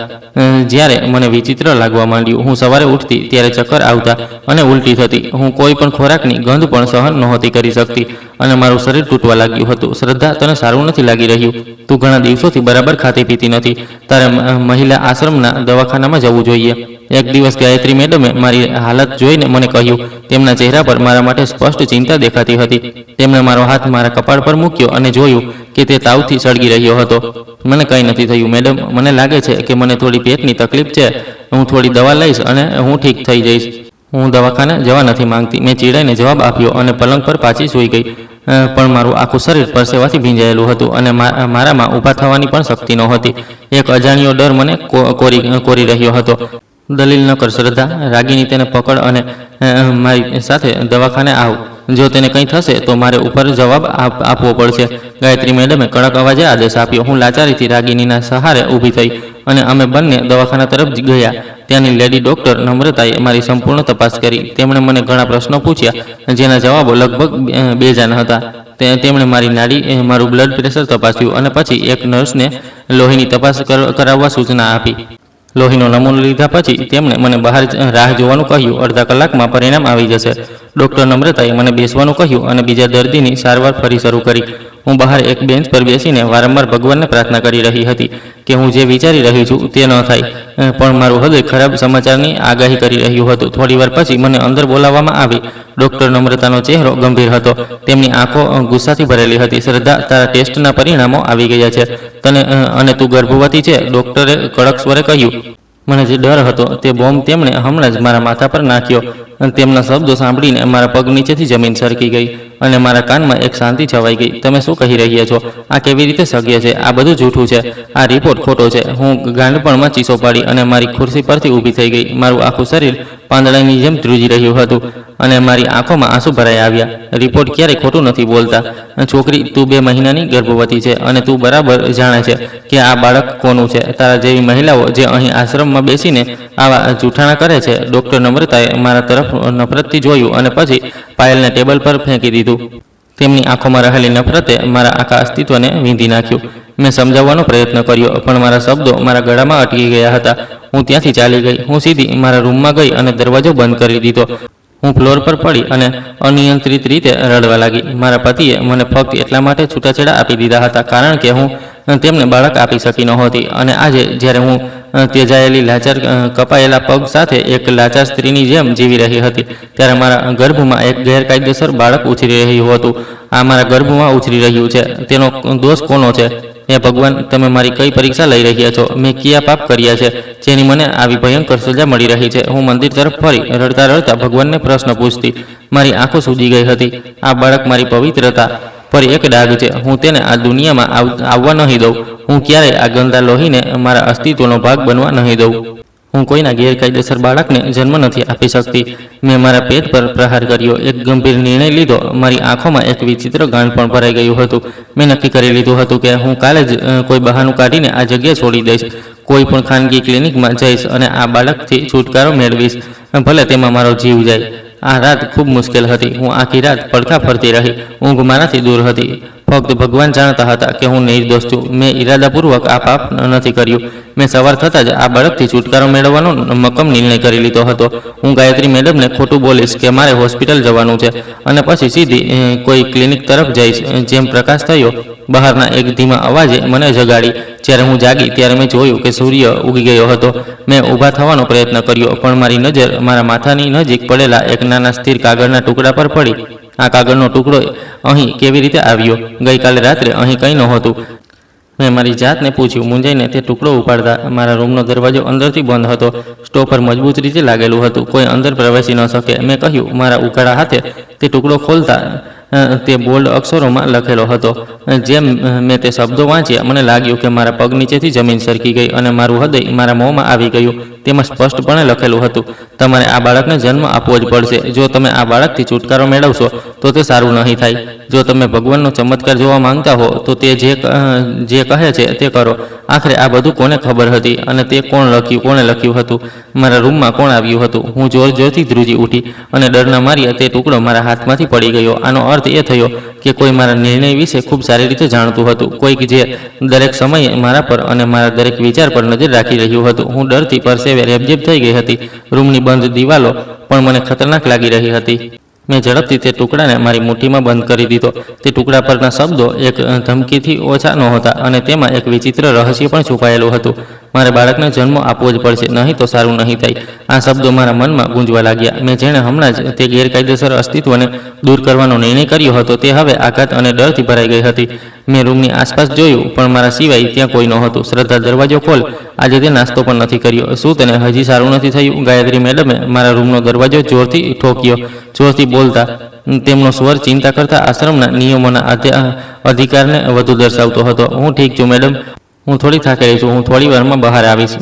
જ્યારે મને વિચિત્ર લાગવા માંડ્યું. હું સવારે ઉઠતી ત્યારે ચક્કર આવતા અને ઉલટી થતી. હું કોઈ પણ ખોરાકની ગંધ પણ સહન નહોતી કરી શકતી અને મારું શરીર તૂટવા લાગ્યું હતું. શ્રદ્ધા, તને સારું નથી લાગી રહ્યું. તું ઘણા દિવસોથી બરાબર ખાતી પીતી નથી. તારે મહિલા આશ્રમના દવાખાનામાં જવું જોઈએ. એક દિવસ ગાયત્રી મેડમે મારી હાલત જોઈને મને કહ્યું. તેમના ચહેરા પર મારા માટે સ્પષ્ટ ચિંતા દેખાતી હતી. તેમણે મારો હાથ મારા કપાળ પર મૂક્યો અને જોયું કે તે તાવથી સળગી રહ્યો હતો. મને કંઈ નથી થયું મેડમ. મને લાગે છે કે મને થોડી પેટની તકલીફ છે. હું થોડી દવા લઈશ અને હું ઠીક થઈ જઈશ. હું દવાખાને જવા નથી માંગતી. મેં ચીડાઈને જવાબ આપ્યો અને પલંગ પર પાછી સૂઈ ગઈ. પણ મારું આખું શરીર પરસેવાથી ભીંજાયેલું હતું અને મારામાં ઊભા થવાની પણ શક્તિ નહોતી. એક અજાણ્યો ડર મને કોરી રહ્યો હતો. દલીલ ન કર શ્રદ્ધા. રાગીની તેને પકડ અને મારી સાથે દવાખાને આવ. જો તેને કંઈ થશે તો મારે ઉપર જવાબ આપવો પડશે. ગાયત્રી મેડમે કડક અવાજે આદેશ આપ્યો. હું લાચારીથી રાગીનીના સહારે ઊભી થઈ અને અમે બંને દવાખાના તરફ ગયા. ત્યાંની લેડી ડૉક્ટર નમ્રતાએ મારી સંપૂર્ણ તપાસ કરી. તેમણે મને ઘણા પ્રશ્નો પૂછ્યા જેના જવાબો લગભગ બેજાન હતા. તેમણે મારી નાડી, મારું બ્લડ પ્રેશર તપાસ્યું અને પછી એક નર્સને લોહીની તપાસ કરાવવા સૂચના આપી. લોહીનો નમૂનો લીધા પછી તેમણે મને બહાર રાહ જોવાનું કહ્યું. અડધા કલાકમાં પરિણામ આવી જશે. ડૉક્ટર નમ્રતાએ મને બેસવાનું કહ્યું અને બીજા દર્દીની સારવાર ફરી શરૂ કરી. હું બહાર એક બેન્ચ પર બેસીને વારંવાર ભગવાનને પ્રાર્થના કરી રહી હતી કે હું જે વિચારી રહી છું તે ન થાય, પણ મારું હૃદય ખરાબ સમાચારની આગાહી કરી રહ્યું હતું. થોડીવાર પછી મને અંદર બોલાવવામાં આવી. ડૉક્ટર નમ્રતાનો ચહેરો ગંભીર હતો. તેમની આંખો ગુસ્સાથી ભરેલી હતી. શ્રદ્ધા, તારા ટેસ્ટના પરિણામો આવી ગયા છે અને તું ગર્ભવતી છે, ડૉક્ટરે કડક સ્વરે કહ્યું. મને જે ડર હતો તે બોમ્બ તેમણે હમણાં જ મારા માથા પર નાખ્યો. તેમના શબ્દો સાંભળીને મારા પગ નીચેથી જમીન સરકી ગઈ અને મારા કાનમાં એક શાંતિ છવાઈ ગઈ. તમે શું કહી રહ્યા છો? આ કેવી રીતે શક્ય છે? આ બધું જૂઠું છે. આ રિપોર્ટ ખોટો છે. હું ગાંડપણમાં ચીસો પાડી અને મારી ખુરશી પરથી ઊભી થઈ ગઈ. મારું આખું શરીર પાંદડાની જેમ ધ્રુજી રહ્યું હતું અને મારી આંખોમાં આંસુ ભરાઈ આવ્યા. રિપોર્ટ ક્યારેય ખોટું નથી બોલતા. છોકરી, તું 2 મહિનાની ગર્ભવતી છે અને તું બરાબર જાણે છે કે આ બાળક કોનું છે. તારા જેવી મહિલાઓ જે અહીં આશ્રમમાં બેસીને આવા જૂઠાણા કરે છે. ડૉક્ટર નમ્રતાએ મારા તરફ નફરતથી જોયું અને પછી પાયલને ટેબલ પર ફેંકી દીધું. તેમની આંખોમાં રહેલી નફરતે મારા આખા અસ્તિત્વને વીંધી નાખ્યું. મેં સમજાવવાનો પ્રયત્ન કર્યો, પણ મારા શબ્દો મારા ગળામાં અટકી ગયા હતા. હું ત્યાંથી ચાલી ગઈ. હું સીધી મારા રૂમમાં ગઈ અને દરવાજો બંધ કરી દીધો. હું ફ્લોર પર પડી અને અનિયંત્રિત રીતે રડવા લાગી. મારા પતિએ મને ફક્ત એટલા માટે છૂટાછેડા આપી દીધા હતા કારણ કે હું તેમને બાળક આપી શકી નહોતી. અને આજે જ્યારે હું તેજાયેલી લાચાર કપાયેલા પગ સાથે એક લાચાર સ્ત્રીની જેમ જીવી રહી હતી, ત્યારે મારા ગર્ભમાં એક ગેરકાયદેસર બાળક ઉછરી રહ્યું હતું. આ મારા ગર્ભમાં ઉછરી રહ્યું છે. તેનો દોષ કોનો છે? હે ભગવાન, તમે મારી કઈ પરીક્ષા લઈ રહ્યા છો? મેં કયા પાપ કર્યા છે જેની મને આવી ભયંકર સજા મળી રહી છે? હું મંદિર તરફ ફરી રડતા રડતા ભગવાનને પ્રશ્ન પૂછતી. મારી આંખો સૂજી ગઈ હતી. આ બાળક મારી પવિત્રતા પર એક ડાઘ છે. હું તેને આ દુનિયામાં આવવા નહીં દઉં. હું ક્યારેય આ ગંદા લોહીને મારા અસ્તિત્વનો ભાગ બનવા નહીં દઉં. હું કોઈના ગેરકાયદેસર બાળકને જન્મ નથી આપી શકતી. મેં મારા પેટ પર પ્રહાર કર્યો. એક ગંભીર નિર્ણય લીધો. મારી આંખોમાં એક વિચિત્ર ગાંઠપણ ભરાઈ ગયું હતું. મેં નક્કી કરી લીધું હતું કે હું કાલે જ કોઈ બહાનું કાઢીને આ જગ્યા છોડી દઈશ. કોઈ પણ ખાનગી ક્લિનિકમાં જઈશ અને આ બાળકથી છુટકારો મેળવીશ, ભલે તેમાં મારો જીવ જાય. આ રાત ખૂબ મુશ્કેલ હતી. હું આખી રાત પડખા ફરતી રહી. ઊંઘ મારાથી દૂર હતી. ફક્ત ભગવાન જાણતા હતા કે હું નિર્દોષ છું. મેં ઈરાદાપૂર્વક આ પાપ નથી કર્યું. મેં સવાર થતાં જ આ બાળકથી છુટકારો મેળવવાનો મક્કમ નિર્ણય કરી લીધો હતો. હું ગાયત્રી મેડમને ખોટું બોલીશ કે મારે હોસ્પિટલ જવાનું છે અને પછી સીધી કોઈ ક્લિનિક તરફ જઈશ. જેમ પ્રકાશ થયો, બહારના એક ધીમા અવાજે મને જગાડી. જ્યારે હું જાગી ત્યારે મેં જોયું કે સૂર્ય ઉગી ગયો હતો. મેં ઊભા થવાનો પ્રયત્ન કર્યો, પણ મારી નજર મારા માથાની નજીક પડેલા એક નાના સ્થિર કાગળના ટુકડા પર પડી. આ કાગળનો ટુકડો અહીં કેવી રીતે આવ્યો? ગઈકાલે રાત્રે અહીં કંઈ નહોતું. મેં મારી જાતને પૂછ્યું. મૂંઝાઈને તે ટુકડો ઉપાડતા મારા રૂમનો દરવાજો અંદરથી બંધ હતો. સ્ટોપર મજબૂત રીતે લાગેલું હતું. કોઈ અંદર પ્રવેશી ન શકે. મેં કહ્યું. મારા ઉઘાડા હાથે તે ટુકડો ખોલતા તે બોલ્ડ અક્ષરોમાં લખેલો હતો. જેમ મેં તે શબ્દો વાંચ્યા, મને લાગ્યું કે મારા પગ નીચેથી જમીન સરકી ગઈ અને મારું હૃદય મારા મોંમાં આવી ગયું. તેમાં સ્પષ્ટપણે લખેલું હતું, તમારે આ બાળકને જન્મ આપવો જ પડશે. જો તમે આ બાળકથી છુટકારો મેળવશો તો તે સારું નહીં થાય. જો તમે ભગવાનનો ચમત્કાર જોવા માંગતા હો તો તે જે કહે છે તે કરો. આખરે આ બધું કોને ખબર હતી અને તે કોણે લખ્યું હતું? મારા રૂમમાં કોણ આવ્યું હતું? હું જોર જોરથી ધ્રુજી ઉઠી અને ડરના માર્યા તે ટુકડો મારા હાથમાંથી પડી ગયો. આનો અર્થ એ થયો કે કોઈ મારા નિર્ણય વિશે ખૂબ સારી રીતે જાણતું હતું. કોઈક જે દરેક સમયે મારા પર અને મારા દરેક વિચાર પર નજર રાખી રહ્યું હતું. હું ડરથી પરસેવે રેબઝેબ થઈ ગઈ હતી. રૂમની બંધ દિવાલો પણ મને ખતરનાક લાગી રહી હતી. મેં ઝડપથી તે ટુકડાને મારી મુઠ્ઠીમાં બંધ કરી દીધો. તે ટુકડા પરના શબ્દો એક ધમકીથી ઓછા નહોતા અને તેમાં એક વિચિત્ર રહસ્ય પણ છુપાયેલું હતું. મારે બાળકને જન્મ આપવો જ પડશે, નહીં તો સારું નહીં થાય. આ શબ્દો મારા મનમાં ગુંજવા લાગ્યા. મેં જેણે હમણાં જ તે ગેરકાયદેસર અસ્તિત્વને દૂર કરવાનો નિર્ણય કર્યો હતો તે હવે આઘાત અને ડરથી ભરાઈ ગઈ હતી. મેં રૂમની આસપાસ જોયું, પણ મારા સિવાય ત્યાં કોઈ નહોતું. શ્રદ્ધા, દરવાજો ખોલ. આજે તે નાસ્તો પણ નથી કર્યો. શું તને હજી સારું નથી થયું? ગાયત્રી મેડમે મારા રૂમનો દરવાજો જોરથી ઠોક્યો. જોરથી બોલતા તેમનો સ્વર ચિંતા કરતા આશ્રમના નિયમોના અધિકારને વધુ દર્શાવતો હતો. હું ઠીક છું મેડમ, હું થોડી થાકેલી છું. હું થોડી વારમાં બહાર આવીશ.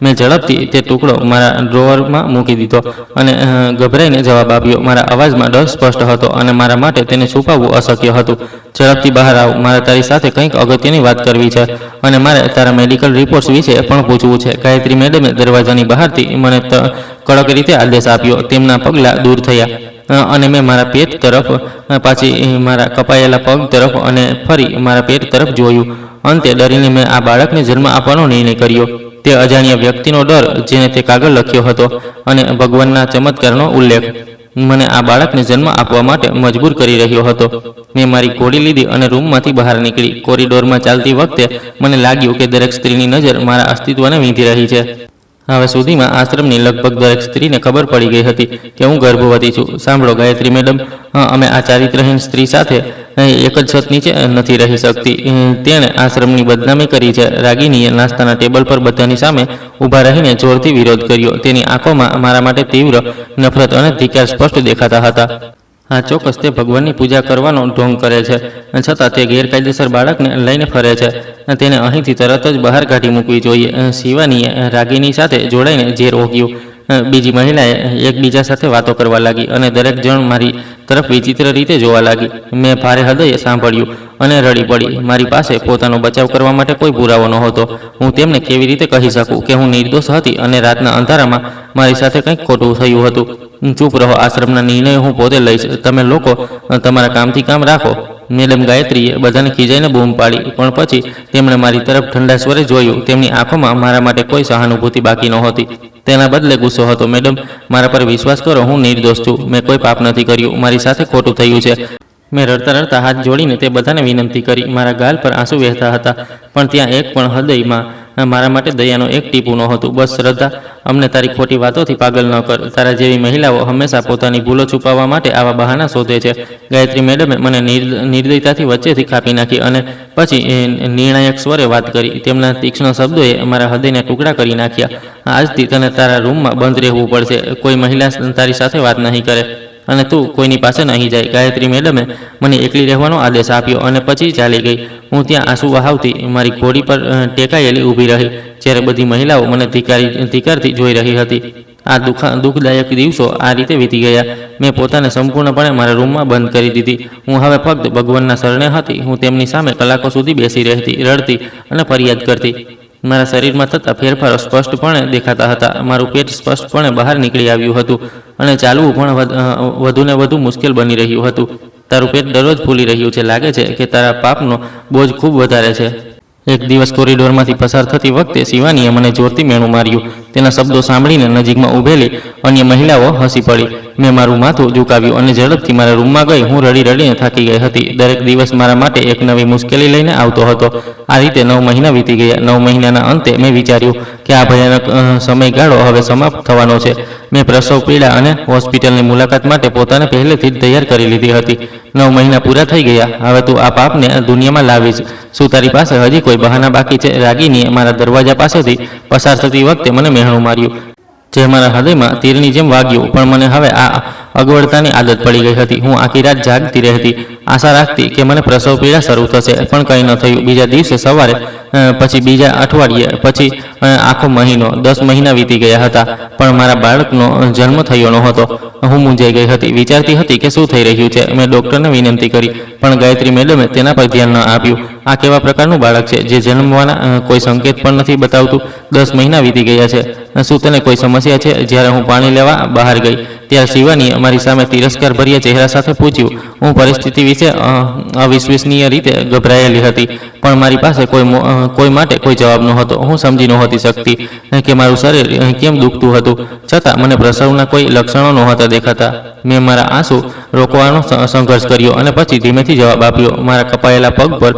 મેં ઝડપથી તે ટુકડો મારા ડ્રોવરમાં મૂકી દીધો અને ગભરાઈને જવાબ આપ્યો. મારા અવાજમાં ડર સ્પષ્ટ હતો અને મારા માટે તેને છુપાવવું અશક્ય હતું. ઝડપથી બહાર આવ. મારે તારી સાથે કંઈક અગત્યની વાત કરવી છે અને મારે તારા મેડિકલ રિપોર્ટ્સ વિશે પણ પૂછવું છે. ગાયત્રી મેડમે દરવાજાની બહારથી મને કડક રીતે આદેશ આપ્યો. તેમના પગલાં દૂર થયા. અને મેં મારા પેટ તરફ, પાછી મારા કપાયેલા પગ તરફ અને ફરી મારા પેટ તરફ જોયું. અંતે ડરીને મેં આ બાળકને જન્મ આપવાનો નિર્ણય કર્યો. તે અજાણ્યા વ્યક્તિનો ડર જેને તે કાગળ લખ્યો હતો અને ભગવાનના ચમત્કારનો ઉલ્લેખ મને આ બાળકને જન્મ આપવા માટે મજબૂર કરી રહ્યો હતો. મેં મારી ઘોડી લીધી અને રૂમમાંથી બહાર નીકળી. કોરિડોરમાં ચાલતી વખતે મને લાગ્યું કે દરેક સ્ત્રીની નજર મારા અસ્તિત્વને વીંધી રહી છે. હવે સુધીમાં આશ્રમની લગભગ દરેક સ્ત્રીને ખબર પડી ગઈ હતી કે હું ગર્ભવતી છું. સાંભળો ગાયત્રી મેડમ, અમે આ ચારિત્રહીન સ્ત્રી સાથે એક જ છત નીચે નથી રહી શકતી. તેણે આશ્રમની બદનામી કરી છે. રાગિનીએ નાસ્તાના ટેબલ પર બધાની સામે ઊભા રહીને જોરથી વિરોધ કર્યો. તેની આંખોમાં મારા માટે તીવ્ર નફરત અને ધિક્કાર સ્પષ્ટ દેખાતા હતા. હા, ચોક્કસ તે ભગવાનની પૂજા કરવાનો ઢોંગ કરે છે, છતાં તે ગેરકાયદેસર બાળકને લઈને ફરે છે. તેને અહીંથી તરત જ બહાર કાઢી મૂકવી જોઈએ. શિવાનીએ રાગિની સાથે જોડાઈને ઝેર ઓગ્યું. બીજી મહિલાએ એકબીજા સાથે વાતો કરવા લાગી અને દરેક જણ મારી તરફ વિચિત્ર રીતે જોવા લાગી. મેં ભારે હૃદયે સાંભળ્યું અને રડી પડી. મારી પાસે પોતાનો બચાવ કરવા માટે કોઈ પુરાવો નહોતો. હું તેમને કેવી રીતે કહી શકું કે હું નિર્દોષ હતી અને રાતના અંધારામાં મારી સાથે કંઈક ખોટું થયું હતું? ચૂપ રહો, આશ્રમના નિર્ણયો હું પોતે લઈશ. તમે લોકો તમારા કામથી કામ રાખો. મેડમ ગાયત્રીએ બધાને ખીજાઈને બૂમ પાડી, પણ પછી તેમણે મારી તરફ ઠંડા સ્વરે જોયું. તેમની આંખોમાં મારા માટે કોઈ સહાનુભૂતિ બાકી નહોતી. તેના બદલે ગુસ્સો હતો. મેડમ, મારા પર વિશ્વાસ કરો, હું નિર્દોષ છું. મેં કોઈ પાપ નથી કર્યું. મારી સાથે ખોટું થયું છે. મેં રડતા રડતા હાથ જોડીને તે બધાને વિનંતી કરી. મારા ગાલ પર આંસુ વહેતા હતા, પણ ત્યાં એક પણ હૃદયમાં મારા માટે દયાનો એક ટીપું નહોતું. બસ શ્રદ્ધા, અમને તારી ખોટી વાતોથી પાગલ ન કર. તારા જેવી મહિલાઓ હંમેશા પોતાની ભૂલો છુપાવવા માટે આવા બહાના શોધે છે. ગાયત્રી મેડમે મને નિર્દયતાથી વચ્ચેથી કાપી નાખી અને પછી નિર્ણાયક સ્વરે વાત કરી. તેમના તીક્ષ્ણ શબ્દોએ મારા હૃદયને ટુકડા કરી નાખ્યા. આજથી તને તારા રૂમમાં બંધ રહેવું પડશે. કોઈ મહિલા તારી સાથે વાત નહીં કરે અને તું કોઈની પાસે નહીં જાય. ગાયત્રી મેડમે મને એકલી રહેવાનો આદેશ આપ્યો અને પછી ચાલી ગઈ. હું ત્યાં આંસુ વહાવતી મારી ઘોડી પર ટેકાયેલી ઊભી રહી, જ્યારે બધી મહિલાઓ મને ધિક્કારથી જોઈ રહી હતી. આ દુઃખદાયક દિવસો આ રીતે વીતી ગયા. મેં પોતાને સંપૂર્ણપણે મારા રૂમમાં બંધ કરી દીધી. હું હવે ફક્ત ભગવાનના શરણે હતી. હું તેમની સામે કલાકો સુધી બેસી રહેતી, રડતી અને ફરિયાદ કરતી. મારા શરીરમાં થતા ફેરફારો સ્પષ્ટપણે દેખાતા હતા. મારું પેટ સ્પષ્ટપણે બહાર નીકળી આવ્યું હતું અને ચાલવું પણ વધુને વધુ મુશ્કેલ બની રહ્યું હતું. તારું પેટ દરરોજ ફૂલી રહ્યું છે. લાગે છે કે તારા પાપનો બોજ ખૂબ વધારે છે. એક દિવસ કોરિડોરમાંથી પસાર થતી વખતે શિવાનીએ મને જોરથી મેણું માર્યું. તેના શબ્દો સાંભળીને નજીકમાં ઊભેલી અન્ય મહિલાઓ હસી પડી. મેં મારું માથું ઝુકાવ્યું અને ઝડપથી મારા રૂમમાં ગઈ. હું રડી રડીને થાકી ગઈ હતી. દરેક દિવસ મારા માટે એક નવી મુશ્કેલી લઈને આવતો હતો. આ રીતે 9 મહિના વીતી ગયા. 9 મહિનાના અંતે મેં વિચાર્યું કે આ ભયાનક સમયગાળો હવે સમાપ્ત થવાનો છે. મેં પ્રસવ પીડા અને હોસ્પિટલની મુલાકાત માટે પોતાને પહેલેથી જ તૈયાર કરી લીધી હતી. 9 મહિના પૂરા થઈ ગયા. હવે તું આ પાપને દુનિયામાં લાવીશ. શું તારી પાસે હજી કોઈ બહાના બાકી છે? રાગિનીએ મારા દરવાજા પાસેથી પસાર થતી વખતે મને મહેણું માર્યું, જે મારા હૃદયમાં તીરની જેમ વાગ્યું. પણ મને હવે આ અગવડતાની આદત પડી ગઈ હતી. હું આખી રાત જાગતી રહેતી, આશા રાખતી કે મને પ્રસવ પીડા શરૂ થશે, પણ કંઈ ન થયું. બીજા દિવસે સવારે, પછી બીજા અઠવાડિયે, પછી આખો મહિનો, 10 મહિના વીતી ગયા હતા, પણ મારા બાળકનો જન્મ થયો નહોતો. હું મૂંઝાઈ ગઈ હતી, વિચારતી હતી કે શું થઈ રહ્યું છે. મેં ડૉક્ટરને વિનંતી કરી, પણ ગાયત્રી મેડમે તેના પર ધ્યાન ન આપ્યું. આ કેવા પ્રકારનું બાળક છે જે જન્મવાના કોઈ સંકેત પણ નથી બતાવતું? 10 મહિના વીતી ગયા છે. શું તને કોઈ સમસ્યા છે? જ્યારે હું પાણી લેવા બહાર ગઈ ત્યારે શિવાનીએ મારી સામે તિરસ્કારભર્યા ચહેરા સાથે પૂછ્યું. હું પરિસ્થિતિ વિશે અવિશ્વસનીય રીતે ગભરાયેલી હતી, પણ મારી પાસે કોઈ માટે કોઈ જવાબ નહોતો. હું સમજી નહોતી શકતી કે મારું શરીર કેમ દુખતું હતું, છતાં મને પ્રસવના કોઈ લક્ષણો નહોતા દેખાતા. મેં મારા આંસુ રોકવાનો સંઘર્ષ કર્યો અને પછી ધીમેથી જવાબ આપ્યો. મારા કપાયેલા પગ પર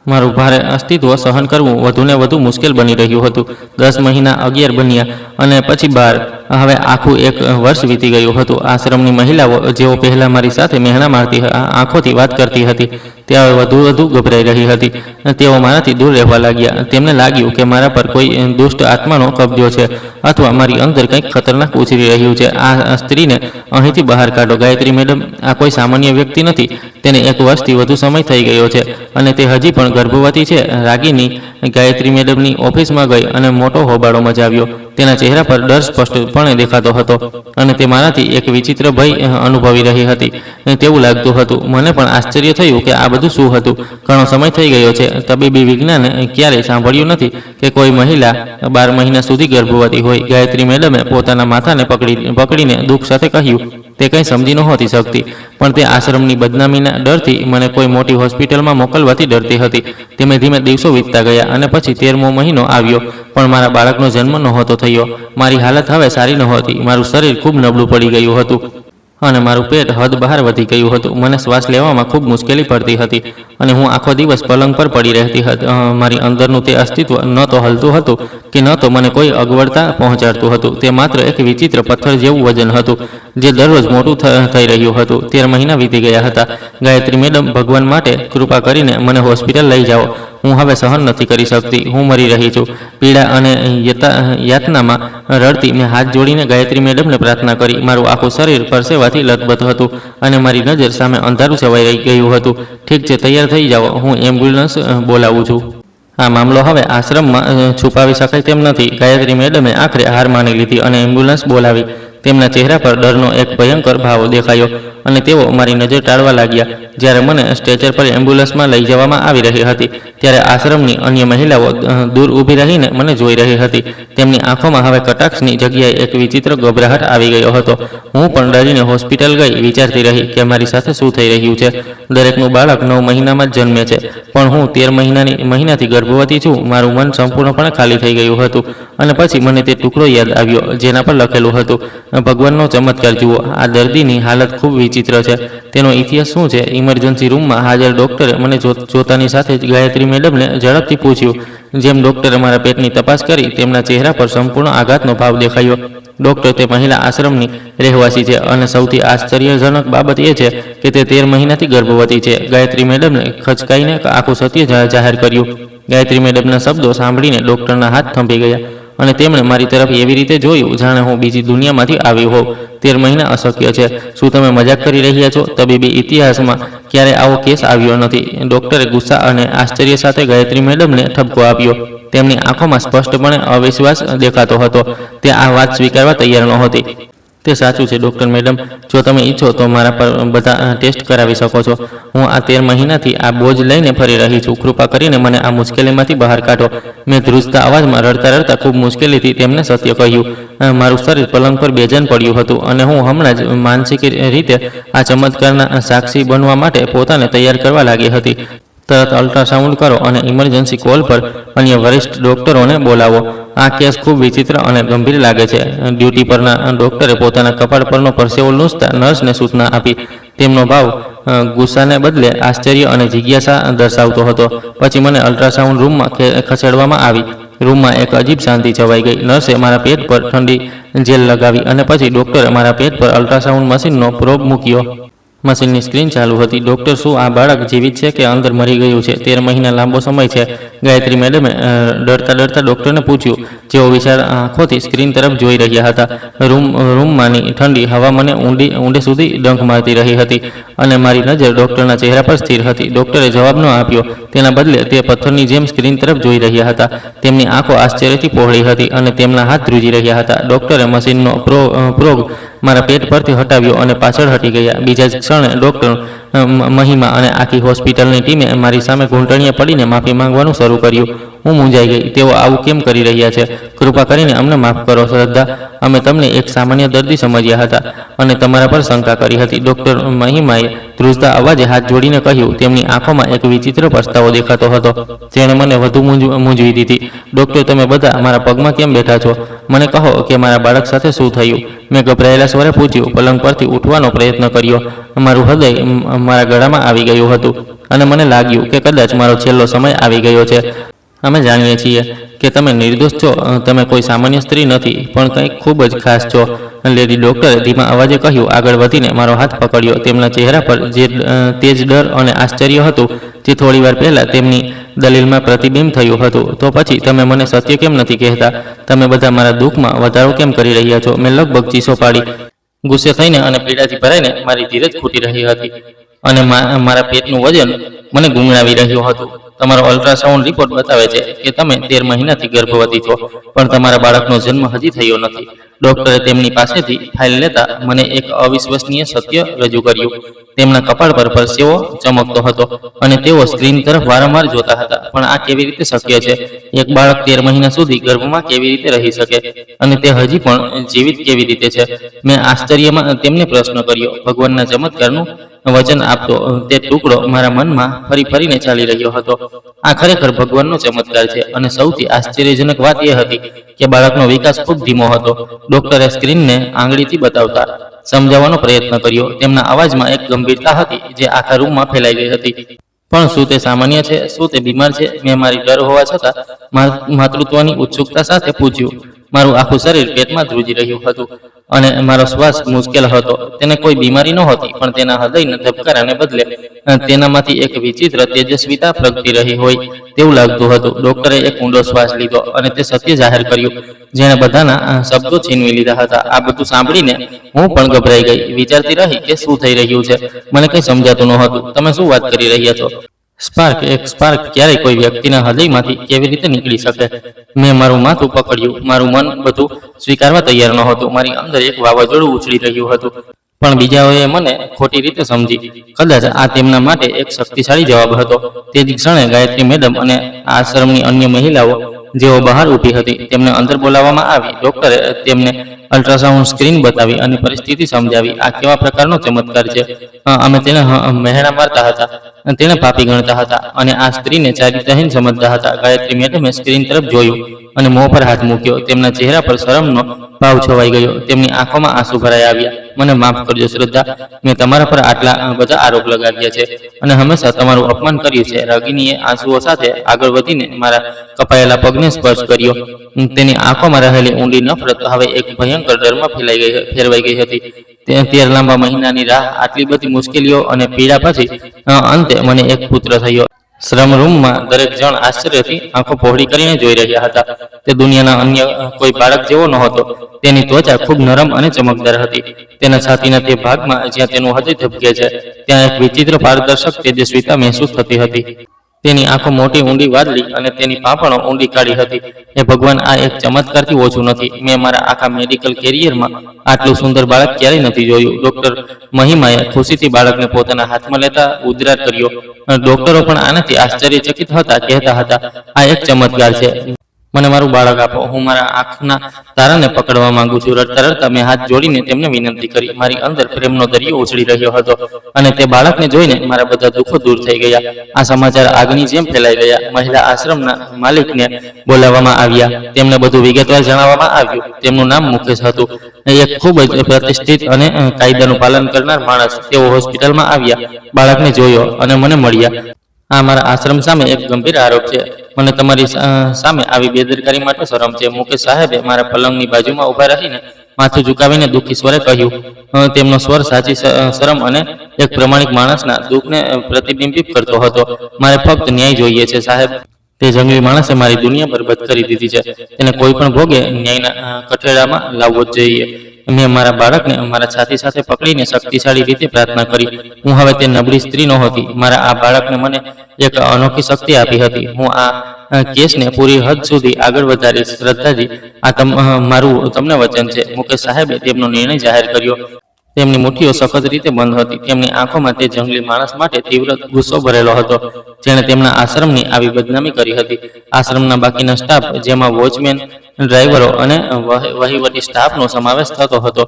મારું ભારે અસ્તિત્વ સહન કરવું વધુને વધુ મુશ્કેલ બની રહ્યું હતું. 10 મહિના 11 બન્યા અને પછી 12. હવે આખું 1 વર્ષ વીતી ગયું હતું. આશ્રમની મહિલાઓ, જેઓ પહેલાં મારી સાથે મહેણા મારતી આંખોથી વાત કરતી હતી, તે હવે વધુ ગભરાઈ રહી હતી. તેઓ મારાથી દૂર રહેવા લાગ્યા. તેમને લાગ્યું કે મારા પર કોઈ દુષ્ટ આત્માનો કબજો છે અથવા મારી અંદર કંઈક ખતરનાક ઉછરી રહ્યું છે. આ સ્ત્રીને અહીંથી બહાર કાઢો. ગાયત્રી મેડમ, આ કોઈ સામાન્ય વ્યક્તિ નથી. તેને 1 વર્ષથી વધુ સમય થઈ ગયો છે અને તે હજી પણ ગર્ભવતી છે. રાગિની ગાયત્રી મેડમની ઓફિસમાં ગઈ અને મોટો હોબાળો મચાવ્યો. તેના ચહેરા પર ડર સ્પષ્ટપણે દેખાતો હતો અને તે મારાથી એક વિચિત્ર ભય અનુભવી રહી હતી તેવું લાગતું હતું. મને પણ આશ્ચર્ય થયું કે આ બધું શું હતું. ઘણો સમય થઈ ગયો છે. તબીબી વિજ્ઞાને ક્યારેય સાંભળ્યું નથી કે કોઈ મહિલા 12 મહિના સુધી ગર્ભવતી હોય. ગાયત્રી મેડમે પોતાના માથાને પકડીને દુઃખ સાથે કહ્યું, તે કંઈ સમજી નહોતી શકતી, પણ તે આશ્રમની બદનામીના ડરથી મને કોઈ મોટી હોસ્પિટલમાં મોકલવાથી ડરતી હતી. ધીમે ધીમે દિવસો વીતતા ગયા અને પછી 13મો મહિનો આવ્યો, પણ મારા બાળકનો જન્મ નહોતો થયો. મારી હાલત હવે સારી નહોતી. મારું શરીર ખૂબ નબળું પડી ગયું હતું અને મારું પેટ હદ બહાર વધી ગયું હતું. મને શ્વાસ લેવામાં ખૂબ મુશ્કેલી પડતી હતી અને હું આખો દિવસ પલંગ પર પડી રહેતી હતી. મારી અંદરનું તે અસ્તિત્વ ન તો હલતું હતું કે ન તો મને કોઈ અગવડતા પહોંચાડતું હતું. તે માત્ર એક વિચિત્ર પથ્થર જેવું વજન હતું જે દરરોજ મોટું થઈ રહ્યું હતું. 13 મહિના વીતી ગયા હતા. ગાયત્રી મેડમ, ભગવાન માટે કૃપા કરીને મને હોસ્પિટલ લઈ જાઓ. હું હવે સહન નથી કરી શકતી. હું મરી રહી છું. પીડા અને યાતનામાં રડતી મેં હાથ જોડીને ગાયત્રી મેડમને પ્રાર્થના કરી. મારું આખું શરીર પરસેવાથી લથબથ હતું અને મારી નજર સામે અંધારું છવાઈ ગયું હતું. ઠીક છે, તૈયાર થઈ જાઓ, હું એમ્બ્યુલન્સ બોલાવું છું. આ મામલો હવે આશ્રમમાં છુપાવી શકાય તેમ નથી. ગાયત્રી મેડમે આખરે હાર માની લીધી અને એમ્બ્યુલન્સ બોલાવી. તેમના ચહેરા પર ડરનો એક ભયંકર ભાવ દેખાયો અને તેઓ મારી નજર ટાળવા લાગ્યા. જ્યારે મને સ્ટ્રેચર પર એમ્બ્યુલન્સમાં લઈ જવામાં આવી રહી હતી ત્યારે આશ્રમની અન્ય મહિલાઓ દૂર ઊભી રહીને મને જોઈ રહી હતી. તેમની આંખોમાં હવે કટાક્ષની જગ્યાએ એક વિચિત્ર ગભરાહટ આવી ગયો હતો. હું પણ ડરીને હોસ્પિટલ ગઈ, વિચારતી રહી કે મારી સાથે શું થઈ રહ્યું છે. દરેકનું બાળક 9 મહિનામાં જ જન્મે છે, પણ હું 13 મહિનાથી ગર્ભવતી છું. મારું મન સંપૂર્ણપણે ખાલી થઈ ગયું હતું અને પછી મને તે ટુકડો યાદ આવ્યો જેના પર લખેલું હતું, ભગવાનનો ચમત્કાર જુઓ. આ દર્દીની હાલત ખૂબ વિચિત્ર છે. તેનો ઇતિહાસ શું છે? ઇમરજન્સી રૂમમાં હાજર ડૉક્ટરે મને જોતાની સાથે જ ગાયત્રી મેડમને ઝડપથી પૂછ્યું. જેમ ડૉક્ટરે મારા પેટની તપાસ કરી, તેમના ચહેરા પર સંપૂર્ણ આઘાતનો ભાવ દેખાયો. ડૉક્ટર, તે મહિલા આશ્રમની રહેવાસી છે અને સૌથી આશ્ચર્યજનક બાબત એ છે કે તે 13 મહિનાથી ગર્ભવતી છે. ગાયત્રી મેડમને ખચકાઈને આખું સત્ય જાહેર કર્યું. ગાયત્રી મેડમના શબ્દો સાંભળીને ડૉક્ટરના હાથ થંભી ગયા અને તેમણે મારી તરફ એવી રીતે જોયું જાણે હું બીજી દુનિયામાંથી આવી હોઉં. 13 મહિના અશક્ય છે. શું તમે મજાક કરી રહ્યા છો? તબીબી ઇતિહાસમાં ક્યારે આવો કેસ આવ્યો નથી. ડૉક્ટરે ગુસ્સા અને આશ્ચર્ય સાથે ગાયત્રી મેડમને ઠપકો આપ્યો. તેમની આંખોમાં સ્પષ્ટપણે અવિશ્વાસ દેખાતો હતો. તે આ વાત સ્વીકારવા તૈયાર નહોતી. તે સાચું છે ડૉક્ટર મેડમ. જો તમે ઈચ્છો તો મારા પર બધા ટેસ્ટ કરાવી શકો છો. હું આ 13 મહિનાથી આ બોજ લઈને ફરી રહી છું. કૃપા કરીને મને આ મુશ્કેલીમાંથી બહાર કાઢો. મેં ધ્રુજતા અવાજમાં રડતા રડતા ખૂબ મુશ્કેલીથી તેમને સત્ય કહ્યું. મારું શરીર પલંગ પર બેચેન પડ્યું હતું અને હું હમણાં જ માનસિક રીતે આ ચમત્કારના સાક્ષી બનવા માટે પોતાને તૈયાર કરવા લાગી હતી. તરત અલ્ટ્રાસાઉન્ડ કરો અને ઇમરજન્સી કોલ પર અન્ય વરિષ્ઠ ડૉક્ટરોને બોલાવો. આ કેસ ખૂબ વિચિત્ર અને ગંભીર લાગે છે. ડ્યુટી પરના ડૉક્ટરે પોતાના કપાળ પરનો પરસેવો લૂંછતા નર્સને સૂચના આપી. તેમનો ભાવ ગુસ્સાને બદલે આશ્ચર્ય અને જિજ્ઞાસા દર્શાવતો હતો. પછી મને અલ્ટ્રાસાઉન્ડ રૂમમાં ખસેડવામાં આવી. રૂમમાં એક અજીબ શાંતિ છવાઈ ગઈ. નર્સે મારા પેટ પર ઠંડી જેલ લગાવી અને પછી ડૉક્ટરે મારા પેટ પર અલ્ટ્રાસાઉન્ડ મશીનનો પ્રોબ મૂક્યો. મશીનની સ્ક્રીન ચાલુ હતી. ડૉક્ટર, શું આ બાળક જીવિત છે કે અંદર મરી ગયું છે? 13 મહિના લાંબો સમય છે. ગાયત્રી મેડમે ડરતા ડરતા ડૉક્ટરને પૂછ્યું, જેઓ વિશાળ આંખોથી સ્ક્રીન તરફ જોઈ રહ્યા હતા. રૂમમાંની ઠંડી હવા મને ઊંડે સુધી ડંખ મારતી રહી હતી અને મારી નજર ડૉક્ટરના ચહેરા પર સ્થિર હતી. ડૉક્ટરે જવાબ ન આપ્યો. તેના બદલે તે પથ્થરની જેમ સ્ક્રીન તરફ જોઈ રહ્યા હતા. તેમની આંખો આશ્ચર્યથી પહોળી હતી અને તેમના હાથ ધ્રુજી રહ્યા હતા. ડૉક્ટરે મશીનનો પ્રોગ મારા પેટ પરથી હટાવ્યો અને પાછળ હટી ગયા. બીજા જ ક્ષણે ડૉક્ટર મહિમા અને આખી હોસ્પિટલની ટીમે મારી સામે ઘૂંટણીએ પડીને માફી માંગવાનું શરૂ કર્યું. હું મૂંઝાઈ ગઈ. તેઓ આવું કેમ કરી રહ્યા છે? કૃપા કરીને અમને માફ કરો શ્રદ્ધા. અમે તમને એક સામાન્ય દર્દી સમજ્યા હતા અને તમારા પર શંકા કરી હતી. ડૉક્ટર મહિમાએ ધ્રુજતા અવાજે હાથ જોડીને કહ્યું. તેમની આંખોમાં એક વિચિત્ર પસ્તાવો દેખાતો હતો. તેણે મને વધુ મૂંઝવી દીધી. ડૉક્ટર, તમે બધા મારા પગમાં કેમ બેઠા છો? મને કહો કે મારા બાળક સાથે શું થયું? મેં ગભરાયેલા સ્વરે પૂછ્યું. પલંગ પરથી ઉઠવાનો પ્રયત્ન કર્યો. મારું હૃદય મારા ગળામાં આવી ગયું હતું અને મને લાગ્યું કે કદાચ મારો છેલ્લો સમય આવી ગયો છે. અમે જાણીએ છીએ કે તમે નિર્દોષ છો. તમે કોઈ સામાન્ય સ્ત્રી નથી, પણ કંઈક ખૂબ જ ખાસ છો. લેડી ડૉક્ટરે ધીમા અવાજે કહ્યું. આગળ વધીને મારો હાથ પકડ્યો. તેમના ચહેરા પર જે તેજ ડર અને આશ્ચર્ય હતું જે થોડીવાર પહેલાં તેમની દલીલમાં પ્રતિબિંબ થયું હતું. તો પછી તમે મને સત્ય કેમ નથી કહેતા? તમે બધા મારા દુઃખમાં વધારો કેમ કરી રહ્યા છો? મેં લગભગ ચીસો પાડી. ગુસ્સે થઈને અને પીડાથી ભરાઈને મારી ધીરજ ખૂટી રહી હતી અને મારા પેટનું વજન મને ગુંગળાવી રહ્યું હતું. તમારો અલ્ટ્રાસાઉન્ડ રિપોર્ટ બતાવે છે કે તમે 13 મહિનાથી ગર્ભવતી છો, પણ તમારા બાળકનો જન્મ હજી થયો નથી. ડોક્ટરે તેમની પાસેથી ફાઇલ લેતા મને એક અવિશ્વસનીય સત્ય રજૂ કર્યું. તેમના કપાળ પર પરસેવો ચમકતો હતો અને તેઓ સ્ક્રીન તરફ વારંવાર જોતા હતા. પણ આ કેવી રીતે શક્ય છે? એક બાળક 13 મહિના સુધી ગર્ભમાં કેવી રીતે રહી શકે અને તે હજી પણ જીવિત કેવી રીતે છે? મેં આશ્ચર્યમાં તેમને પ્રશ્ન કર્યો. ભગવાનના ચમત્કારનું વચન આપતો તે ટુકડો મારા મનમાં ફરી ફરીને ચાલી રહ્યો હતો. આ ખરેખર ભગવાનનો ચમત્કાર છે. અને સૌથી આશ્ચર્યજનક વાત એ હતી કે બાળકનો વિકાસ ખૂબ ધીમો હતો. ડોક્ટરે સ્ક્રીનને આંગળીથી બતાવતા સમજાવવાનો પ્રયત્ન કર્યો. તેમના અવાજમાં એક ગંભીરતા હતી જે આખા રૂમમાં ફેલાઈ ગઈ હતી. પણ શું તે સામાન્ય છે? શું તે બીમાર છે? મેં મારી ડર હોવા છતાં માતૃત્વની ઉત્સુકતા સાથે પૂછ્યું. મારું આખું શરીર પેટમાં ધ્રુજી રહ્યું હતું અને મારો શ્વાસ મુશ્કેલ હતો. તેને કોઈ બીમારી નહોતી, પણ તેના હૃદયના ધબકારાને બદલે તેનામાંથી એક વિચિત્ર તેજસ્વીતા પ્રગટી રહી હોય તેવું લાગતું હતું. ડોક્ટરે એક ઊંડો શ્વાસ લીધો અને તે સત્ય જાહેર કર્યું જેણે બધાના શબ્દો છીનવી લીધા હતા. આ બધું સાંભળીને હું પણ ગભરાઈ ગઈ. વિચારતી રહી કે શું થઈ રહ્યું છે. મને કંઈ સમજાતું નહોતું. તમે શું વાત કરી રહ્યા છો? એક સ્પાર્ક ક્યારેય કોઈ વ્યક્તિના હૃદયમાંથી કેવી રીતે નીકળી શકે? મેં મારું માથું પકડ્યું. મારું મન બધું સ્વીકારવા તૈયાર નહોતું. મારી અંદર એક વાવાઝોડું ઉછળી રહ્યું હતું. પણ બીજાઓએ મને ખોટી રીતે સમજી. કદાચ આ તેમના માટે એક શક્તિશાળી જવાબ હતો. તે જ ક્ષણે ગાયત્રી મેડમ અને આશ્રમની અન્ય મહિલાઓ જેઓ બહાર ઊભી હતી તેમને અંદર બોલાવવામાં આવી. ડોક્ટરે તેમને અલ્ટ્રાસાઉન્ડ સ્ક્રીન બતાવી અને પરિસ્થિતિ સમજાવી. આ કેવા પ્રકારનો ચમત્કાર છે? અમે તેને મહેણા મારતા હતા, તેને પાપી ગણતા હતા અને આ સ્ત્રીને ચારિત્રહીન સમજતા હતા. ગાયત્રી મેડમે સ્ક્રીન તરફ જોયું અને મોં પર હાથ મૂક્યો. તેમના ચહેરા પર શરમનો ભાવ છવાઈ ગયો. તેમની આંખોમાં આંસુ ભરાઈ આવ્યા. મને માફ કરજો શ્રદ્ધા, મેં તમારા પર આટલા બધા આરોપ લગાવ્યા છે અને હંમેશા તમારું અપમાન કર્યું છે. રાગિનીએ આંસુઓ સાથે આગળ વધીને મારા કપાયેલા પગને સ્પર્શ કર્યો. તેની આંખોમાં રહેલી ઊંડી નફરત હવે એક ભયંકર ડરમાં ફેરવાઈ ગઈ હતી. 13 લાંબા મહિનાની રાહ, આટલી બધી મુશ્કેલીઓ અને પીડા પછી અંતે મને એક પુત્ર થયો. શ્રમ રૂમમાં દરેક જણ આશ્ચર્યથી આંખો પહોળી કરીને જોઈ રહ્યા હતા. તે દુનિયાના અન્ય કોઈ બાળક જેવો નહોતો. તેની ત્વચા ખૂબ નરમ અને ચમકદાર હતી. તેના છાતીના તે ભાગમાં જ્યાં તેનું હૃદય ધબકે છે ત્યાં એક વિચિત્ર પારદર્શક તેજસ્વીતા મહેસૂસ થતી હતી. તેની આંખો મોટી, ઊંડી વાદળી અને તેની પાંપણો ઊંડી કાળી હતી. એ ભગવાન, આ એક ચમત્કારથી ઓછું નથી. મેં મારા આખા મેડિકલ કેરિયરમાં આટલું સુંદર બાળક ક્યારેય નથી જોયું. ડોક્ટર મહિમાએ ખુશીથી બાળકને પોતાના હાથમાં લેતા ઉદ્ગાર કર્યો. ડોક્ટરો પણ આનાથી આશ્ચર્યચકિત હતા. કહેતા હતા, આ એક ચમત્કાર છે. મને મારું બાળક આપો. હું મારા આંખના તારાને પકડવા માંગુ છું. રડતા રડતા મેં હાથ જોડીને તેમને વિનંતી કરી. મારી અંદર પ્રેમનો દરિયો ઉછળી રહ્યો હતો અને તે બાળકને જોઈને મારા બધા દુઃખો દૂર થઈ ગયા. આ સમાચાર આગની જેમ ફેલાઈ ગયા. મહિલા આશ્રમના માલિકને બોલાવવામાં આવ્યા. તેમને બધું વિગતવાર જણાવવામાં આવ્યું. તેમનું નામ મુકેશ હતું. એક ખૂબ જ પ્રતિષ્ઠિત અને કાયદાનું પાલન કરનાર માણસ. તેઓ હોસ્પિટલમાં આવ્યા, બાળકને જોયો અને મને મળ્યા. આ મારા આશ્રમ સામે એક ગંભીર આરોપ છે. મને તમારી સામે આવી બેદરકારી માટે શરમ છે. મુકેશ સાહેબે મારા પલંગની બાજુમાં ઊભા રહીને માથું ઝુકાવીને દુઃખી સ્વરે કહ્યું. તેમનો સ્વર સાચી શરમ અને એક પ્રમાણિક માણસના દુઃખને પ્રતિબિંબિત કરતો હતો. મારે ફક્ત ન્યાય જોઈએ છે સાહેબ. તે જંગલી માણસે મારી દુનિયા બરબાદ કરી દીધી છે. તેને કોઈ પણ ભોગે ન્યાયના કઠેડામાં લાવવો જ જોઈએ. મેં મારા બાળકને મારા છાતી સાથે પકડીને શક્તિશાળી રીતે પ્રાર્થના કરી. હું હવે તે નબળી સ્ત્રી નહોતી. મારા આ બાળકને મને એક અનોખી શક્તિ આપી હતી. હું આ કેસને પૂરી હદ સુધી આગળ વધારીશ. શ્રદ્ધાજી, આ મારું તમને વચન છે. મુકેશ સાહેબે તેમનો નિર્ણય જાહેર કર્યો. તેમની મુઠ્ઠીઓ સખત રીતે બંધ હતી. તેમની આંખોમાં તે જંગલી માણસ માટે તીવ્ર ગુસ્સો ભરેલો હતો જેણે તેમના આશ્રમની આવી બદનામી કરી હતી. આશ્રમના બાકીના સ્ટાફ, જેમાં વોચમેન, ડ્રાઈવરો અને વહીવટી સ્ટાફનો સમાવેશ થતો હતો,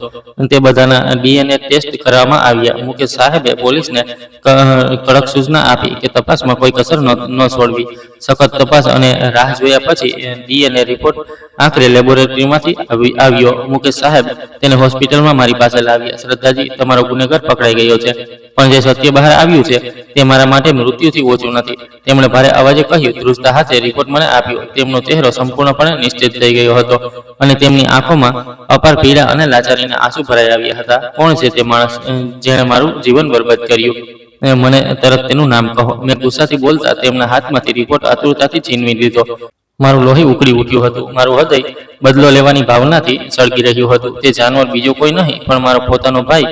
તે બધાના DNA ટેસ્ટ કરવામાં આવ્યા. મુકેશ સાહેબે પોલીસને કડક સૂચના આપી કે તપાસમાં કોઈ કસર ન છોડવી. સખત તપાસ અને રાહ જોયા પછી DNA રિપોર્ટ આખરે લેબોરેટરીમાંથી આવ્યો. મુકેશ સાહેબ તેને હોસ્પિટલમાં મારી પાસે લાવ્યા. શ્રદ્ધાજી, તમારો ગુનેગાર પકડાઈ ગયો છે. પણ જે સત્ય બહાર આવ્યું છે તે મારા માટે મૃત્યુથી ઓછું નથી. તેમણે ભારે અવાજે કહ્યું. ધ્રુજતા હાથે રિપોર્ટ મને આપ્યો. તેમનો ચહેરો સંપૂર્ણપણે નિશ્ચિત થઈ ગયો હતો અને તેમની આંખોમાં અપાર પીડા અને લાચારીના આંસુ ભરાઈ આવ્યા હતા. કોણ છે તે માણસ જેણે મારું જીવન બરબાદ કર્યું? મને તરત તેનું નામ કહો. મેં ગુસ્સાથી બોલતા તેમના હાથમાંથી રિપોર્ટ આતુરતાથી છીનવી લીધો. મારું લોહી ઉકળી ઉઠ્યું હતું. મારું હૃદય બદલો લેવાની ભાવનાથી સળગી રહ્યું હતું. તે જાનવર બીજો કોઈ નહીં પણ મારો પોતાનો ભાઈ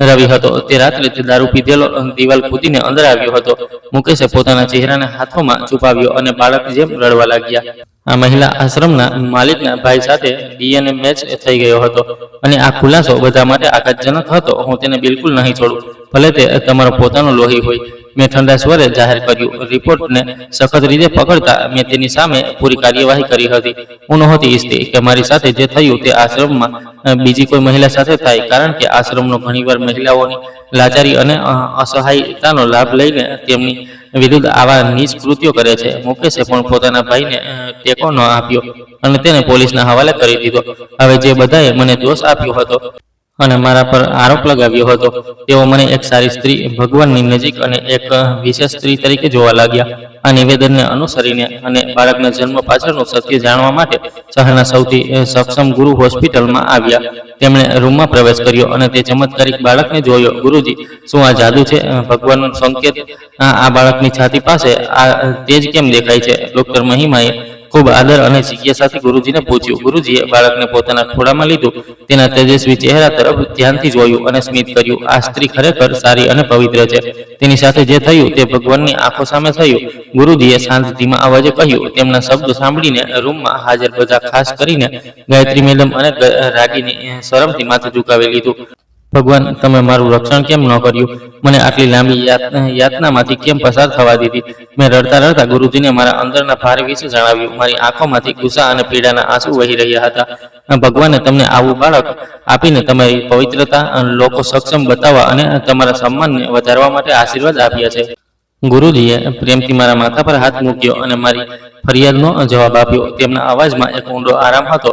રવિ હતો. તે રાત્રે તે દારૂ પીધેલો દિવાલ કૂદીને અંદર આવ્યો હતો. મુકેશે પોતાના ચહેરાને હાથોમાં છુપાવ્યો અને બાળક જેમ રડવા લાગ્યા. આ મહિલા આશ્રમના માલિકના ભાઈ સાથે ડીએનએ મેચ થઈ ગયો હતો અને આ ખુલાસો બધા માટે આઘાતજનક હતો. હું તેને બિલકુલ નહીં છોડું, ભલે તે તમારો પોતાનો લોહી હોય, મેં ઠંડા સ્વરે જાહેર કર્યું. રિપોર્ટને સખત રીતે પકડતા મેં તેની સામે પૂરી કાર્યવાહી કરી હતી. હું નહોતી ઈચ્છતી કે મારી સાથે જે થયું તે આશ્રમમાં બીજી કોઈ મહિલા સાથે થાય, કારણ કે આશ્રમનો ઘણીવાર મહિલાઓની લાચારી અને અસહાયતાનો લાભ લઈને તેમની વિરુદ્ધ આવા નીચ કૃત્યો કરે છે. મુકેશે પણ પોતાના ભાઈને ટેકો ન આપ્યો અને તેને પોલીસના હવાલે કરી દીધો. હવે જે બધાએ મને દોષ આપ્યો હતો અને મારા પર આરોપ લગાવ્યો હતો, તેઓ મને એક સારી સ્ત્રી, ભગવાનની નજીક અને એક વિશેષ સ્ત્રી તરીકે જોવા લાગ્યા. આ નિવેદનને અનુસરીને અને બાળકના જન્મ પાછળનું સત્ય જાણવા માટે શહેરના સૌથી સક્ષમ ગુરુ હોસ્પિટલમાં આવ્યા. તેમણે રૂમમાં પ્રવેશ કર્યો અને તે ચમત્કારિક બાળકને જોયો. ગુરુજી, શું આ જાદુ છે? ભગવાનનો સંકેત આ બાળકની છાતી પાસે આ તેજ કેમ દેખાય છે? ડોક્ટર મહિમાએ ખૂબ આદર અને જિજ્ઞાસાથી ગુરુજીને પૂછ્યું. ગુરુજીએ બાળકને પોતાના ખોળામાં લીધું, તેના તેજસ્વી ચહેરા તરફ ધ્યાનથી જોયું અને સ્મિત કર્યું. આ સ્ત્રી ખરેખર સારી અને પવિત્ર છે. તેની સાથે જે થયું તે ભગવાનની આંખો સામે થયું. ગુરુજીએ શાંત ધીમા અવાજે કહ્યું. તેમના શબ્દો સાંભળીને રૂમમાં હાજર બધા, ખાસ કરીને ગાયત્રી મેડમ અને રાગીની શરમથી માથું ઝુકાવી લીધું. ભગવાન, તમે મારું રક્ષણ કેમ ન કર્યું? મને આટલી લાંબી યાતનામાંથી કેમ પસાર થવા દીધી? મેં રડતા રડતા ગુરુજીને મારા અંદરના ભાર વિશે જણાવ્યું. મારી આંખોમાંથી ગુસ્સા અને પીડાના આંસુ વહી રહ્યા હતા. ભગવાને તમને આવું બાળક આપીને તમારી પવિત્રતા લોકો સક્ષમ બતાવવા અને તમારા સન્માનને વધારવા માટે આશીર્વાદ આપ્યા છે. ગુરુજીએ પ્રેમથી મારા માથા પર હાથ મૂક્યો અને મારી ફરિયાદનો જવાબ આપ્યો. તેમના અવાજમાં એક ઊંડો આરામ હતો,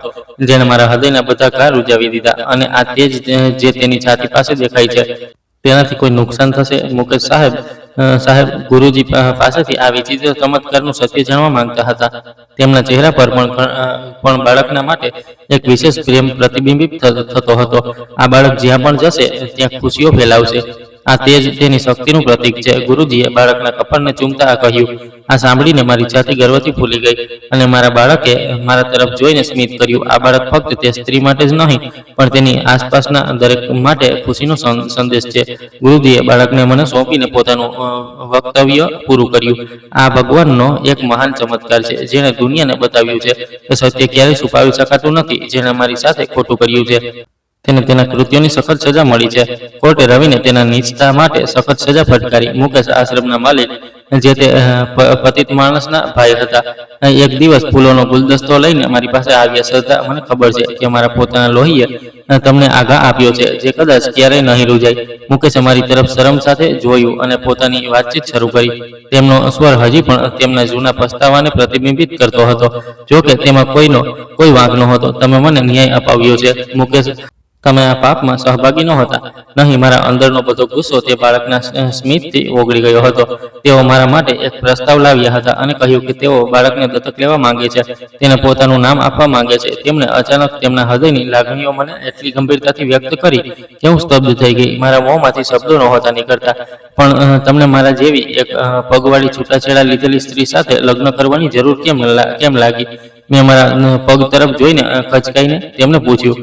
જેણે મારા હૃદયના બધા ઘા રૂજાવી દીધા. અને આ તેજ જે તેની છાતી પાસે દેખાય છે, તેનાથી કોઈ નુકસાન થશે? મુકેશ સાહેબ ગુરુજી પાસેથી આ વિચિત્ર ચમત્કારનું સત્ય જાણવા માંગતા હતા. તેમના ચહેરા પર પણ બાળકના માટે એક વિશેષ પ્રેમ પ્રતિબિંબિત થતો હતો. આ બાળક જ્યાં પણ જશે ત્યાં ખુશીઓ ફેલાવશે. આ તેજ તેની શક્તિનું પ્રતીક છે. ગુરુજીએ બાળકના કપાળને ચૂમતા કહ્યું. આ સાંભળીને મારી છાતી ગર્વથી ફૂલી ગઈ અને મારા બાળકે મારા તરફ જોઈને સ્મિત કર્યું. આ બાળક ફક્ત તે સ્ત્રી માટે જ નહીં, પણ તેની આસપાસના દરેક માટે ખુશીનો સંદેશ છે. ગુરુજીએ બાળકને મને સોંપીને પોતાનું વક્તવ્ય પૂરું કર્યું. આ ભગવાનનો એક મહાન ચમત્કાર છે, જેણે દુનિયાને બતાવ્યું છે કે સત્ય ક્યારેય છુપાવી શકાતું નથી. જેણે મારી સાથે ખોટું કર્યું છે, તેને તેના કૃત્યોની સખત સજા મળી છે. કોર્ટે રવિને તેના નીચતા માટે સખત સજા ફટકારી. મુકેશ આશ્રમના માલિક, જે તે પતિત માણસના ભાઈ હતા, એક દિવસ ફૂલોનો ગુલદસ્તો લઈને મારી પાસે આવ્યા. શ્રદ્ધા, મને ખબર છે કે મારા પોતાના લોહીએ તમને આઘા આપ્યો છે, જે કદાચ ક્યારેય નહીં રૂજાય. મુકેશે મારી તરફ શરમ સાથે જોયું અને પોતાની વાતચીત શરૂ કરી. તેમનો સ્વર હજી પણ તેમના જૂના પસ્તાવાને પ્રતિબિંબિત કરતો હતો, જો કે તેમાં કોઈ વાંક નહોતો. તમે મને ન્યાય અપાવ્યો છે મુકેશ, તમે આ પાપમાં સહભાગી નહોતા. નહીં, મારા અંદરનો બધો ગુસ્સો તે બાળકના સ્મિતથી ઓગળી ગયો હતો. તેઓ મારા માટે એક પ્રસ્તાવ લાવ્યા હતા અને કહ્યું કે તેઓ બાળકને દત્તક લેવા માંગે છે, તેને પોતાનું નામ આપવા માંગે છે. તેમણે અચાનક તેમના હૃદયની લાગણીઓ મને એટલી ગંભીરતાથી વ્યક્ત કરી કે હું સ્તબ્ધ થઈ ગઈ. મારા મોંમાંથી શબ્દો નહોતા નીકળતા. પણ તમને મારા જેવી એક પગવાળી છૂટાછેડા લીધેલી સ્ત્રી સાથે લગ્ન કરવાની જરૂર કેમ લાગી? મેં મારા પગ તરફ જોઈને ખચકાઈને તેમને પૂછ્યું.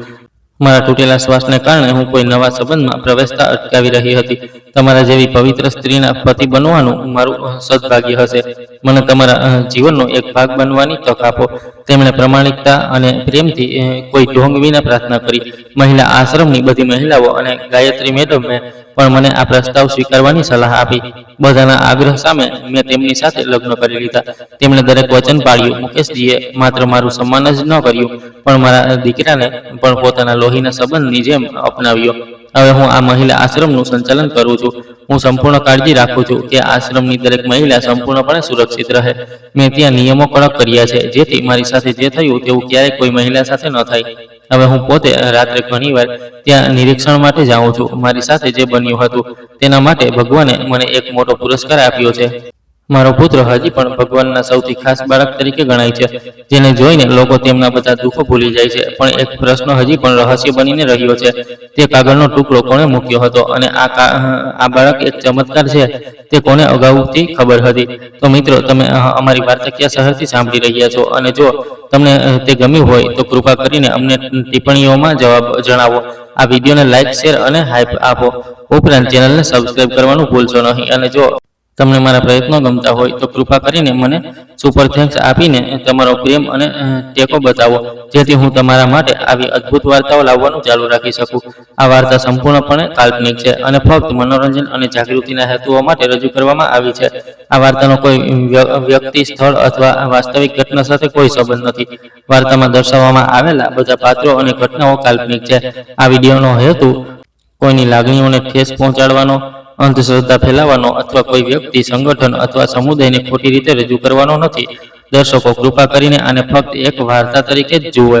મારા તૂટેલા શ્વાસને કારણે હું કોઈ નવા સંબંધમાં પ્રવેશતા અટકાવી રહી હતી. તમારા જેવી પવિત્ર સ્ત્રીના પતિ બનવાનું મારું સદભાગ્ય હશે. મને તમારા જીવનનો એક ભાગ બનવાની તક આપો. તેમણે પ્રમાણિકતા અને પ્રેમથી કોઈ ઢોંગ વિના પ્રાર્થના કરી. મહિલા આશ્રમની બધી મહિલાઓ અને ગાયત્રી મેડમે પણ મને આ પ્રસ્તાવ સ્વીકારવાની સલાહ આપી. બધાના આગ્રહ સામે મેં તેમની સાથે લગ્ન કરી લીધા. તેમણે દરેક વચન પાળ્યું. મુકેશજીએ માત્ર મારું સન્માન જ ન કર્યું, પણ મારા દીકરાને પણ પોતાના લોહીના સંબંધની જેમ અપનાવ્યો. હવે હું આ મહિલા આશ્રમનું સંચાલન કરું છું. હું સંપૂર્ણ કાળજી રાખું છું કે આશ્રમની દરેક મહિલા સંપૂર્ણપણે સુરક્ષિત રહે. મેં ત્યાં નિયમો કડક કર્યા છે, જેથી મારી સાથે જે થયું તેવું ક્યારેય કોઈ મહિલા સાથે ન થાય. હવે હું પોતે રાત્રે ઘણીવાર ત્યાં નિરીક્ષણ માટે જાઉં છું. મારી સાથે જે બન્યું હતું તેના માટે ભગવાને મને એક મોટો પુરસ્કાર આપ્યો છે. મારો પુત્ર હજી પણ ભગવાનના સૌથી ખાસ બાળક તરીકે ગણાય છે, જેને જોઈને લોકો તેમના બધા દુઃખો ભૂલી જાય છે. પણ એક પ્રશ્ન હજી પણ રહસ્ય બનીને રહ્યો છે. તે કાગળનો ટુકડો કોણે મૂક્યો હતો? અને આ બાળક એક ચમત્કાર છે, તે કોને અગાઉથી ખબર હતી? તો મિત્રો, તમે અમારી વાર્તા કયા શહેરથી સાંભળી રહ્યા છો? અને જો તમને તે ગમ્યું હોય તો કૃપા કરીને અમને ટિપ્પણીઓમાં જવાબ જણાવો. આ વિડીયોને લાઇક, શેર અને હાઈપ આપો. ઉપરાંત ચેનલને સબસ્ક્રાઇબ કરવાનું ભૂલશો નહીં. અને જો તમને મારા પ્રયત્નો ગમતા હોય તો કૃપા કરીને મને સુપર થેન્ક્સ આપીને તમારો પ્રેમ અને ટેકો બતાવો, જેથી હું તમારા માટે આવી અદ્ભુત વાર્તાઓ લાવવાનું ચાલુ રાખી શકું. આ વાર્તા સંપૂર્ણપણે કાલ્પનિક છે અને ફક્ત મનોરંજન અને જાગૃતિના હેતુઓ માટે રજૂ કરવામાં આવી છે. આ વાર્તાનો કોઈ વ્યક્તિ, સ્થળ અથવા વાસ્તવિક ઘટના સાથે કોઈ સંબંધ નથી. વાર્તામાં દર્શાવવામાં આવેલા બધા પાત્રો અને ઘટનાઓ કાલ્પનિક છે. આ વિડીયોનો હેતુ કોઈની લાગણીઓને ઠેસ પહોંચાડવાનો, અંધશ્રદ્ધા ફેલાવવાનો અથવા કોઈ વ્યક્તિ, સંગઠન અથવા સમુદાયને ખોટી રીતે રજૂ કરવાનો નથી. દર્શકો, કૃપા કરીને આને ફક્ત એક વાર્તા તરીકે જ જુઓ.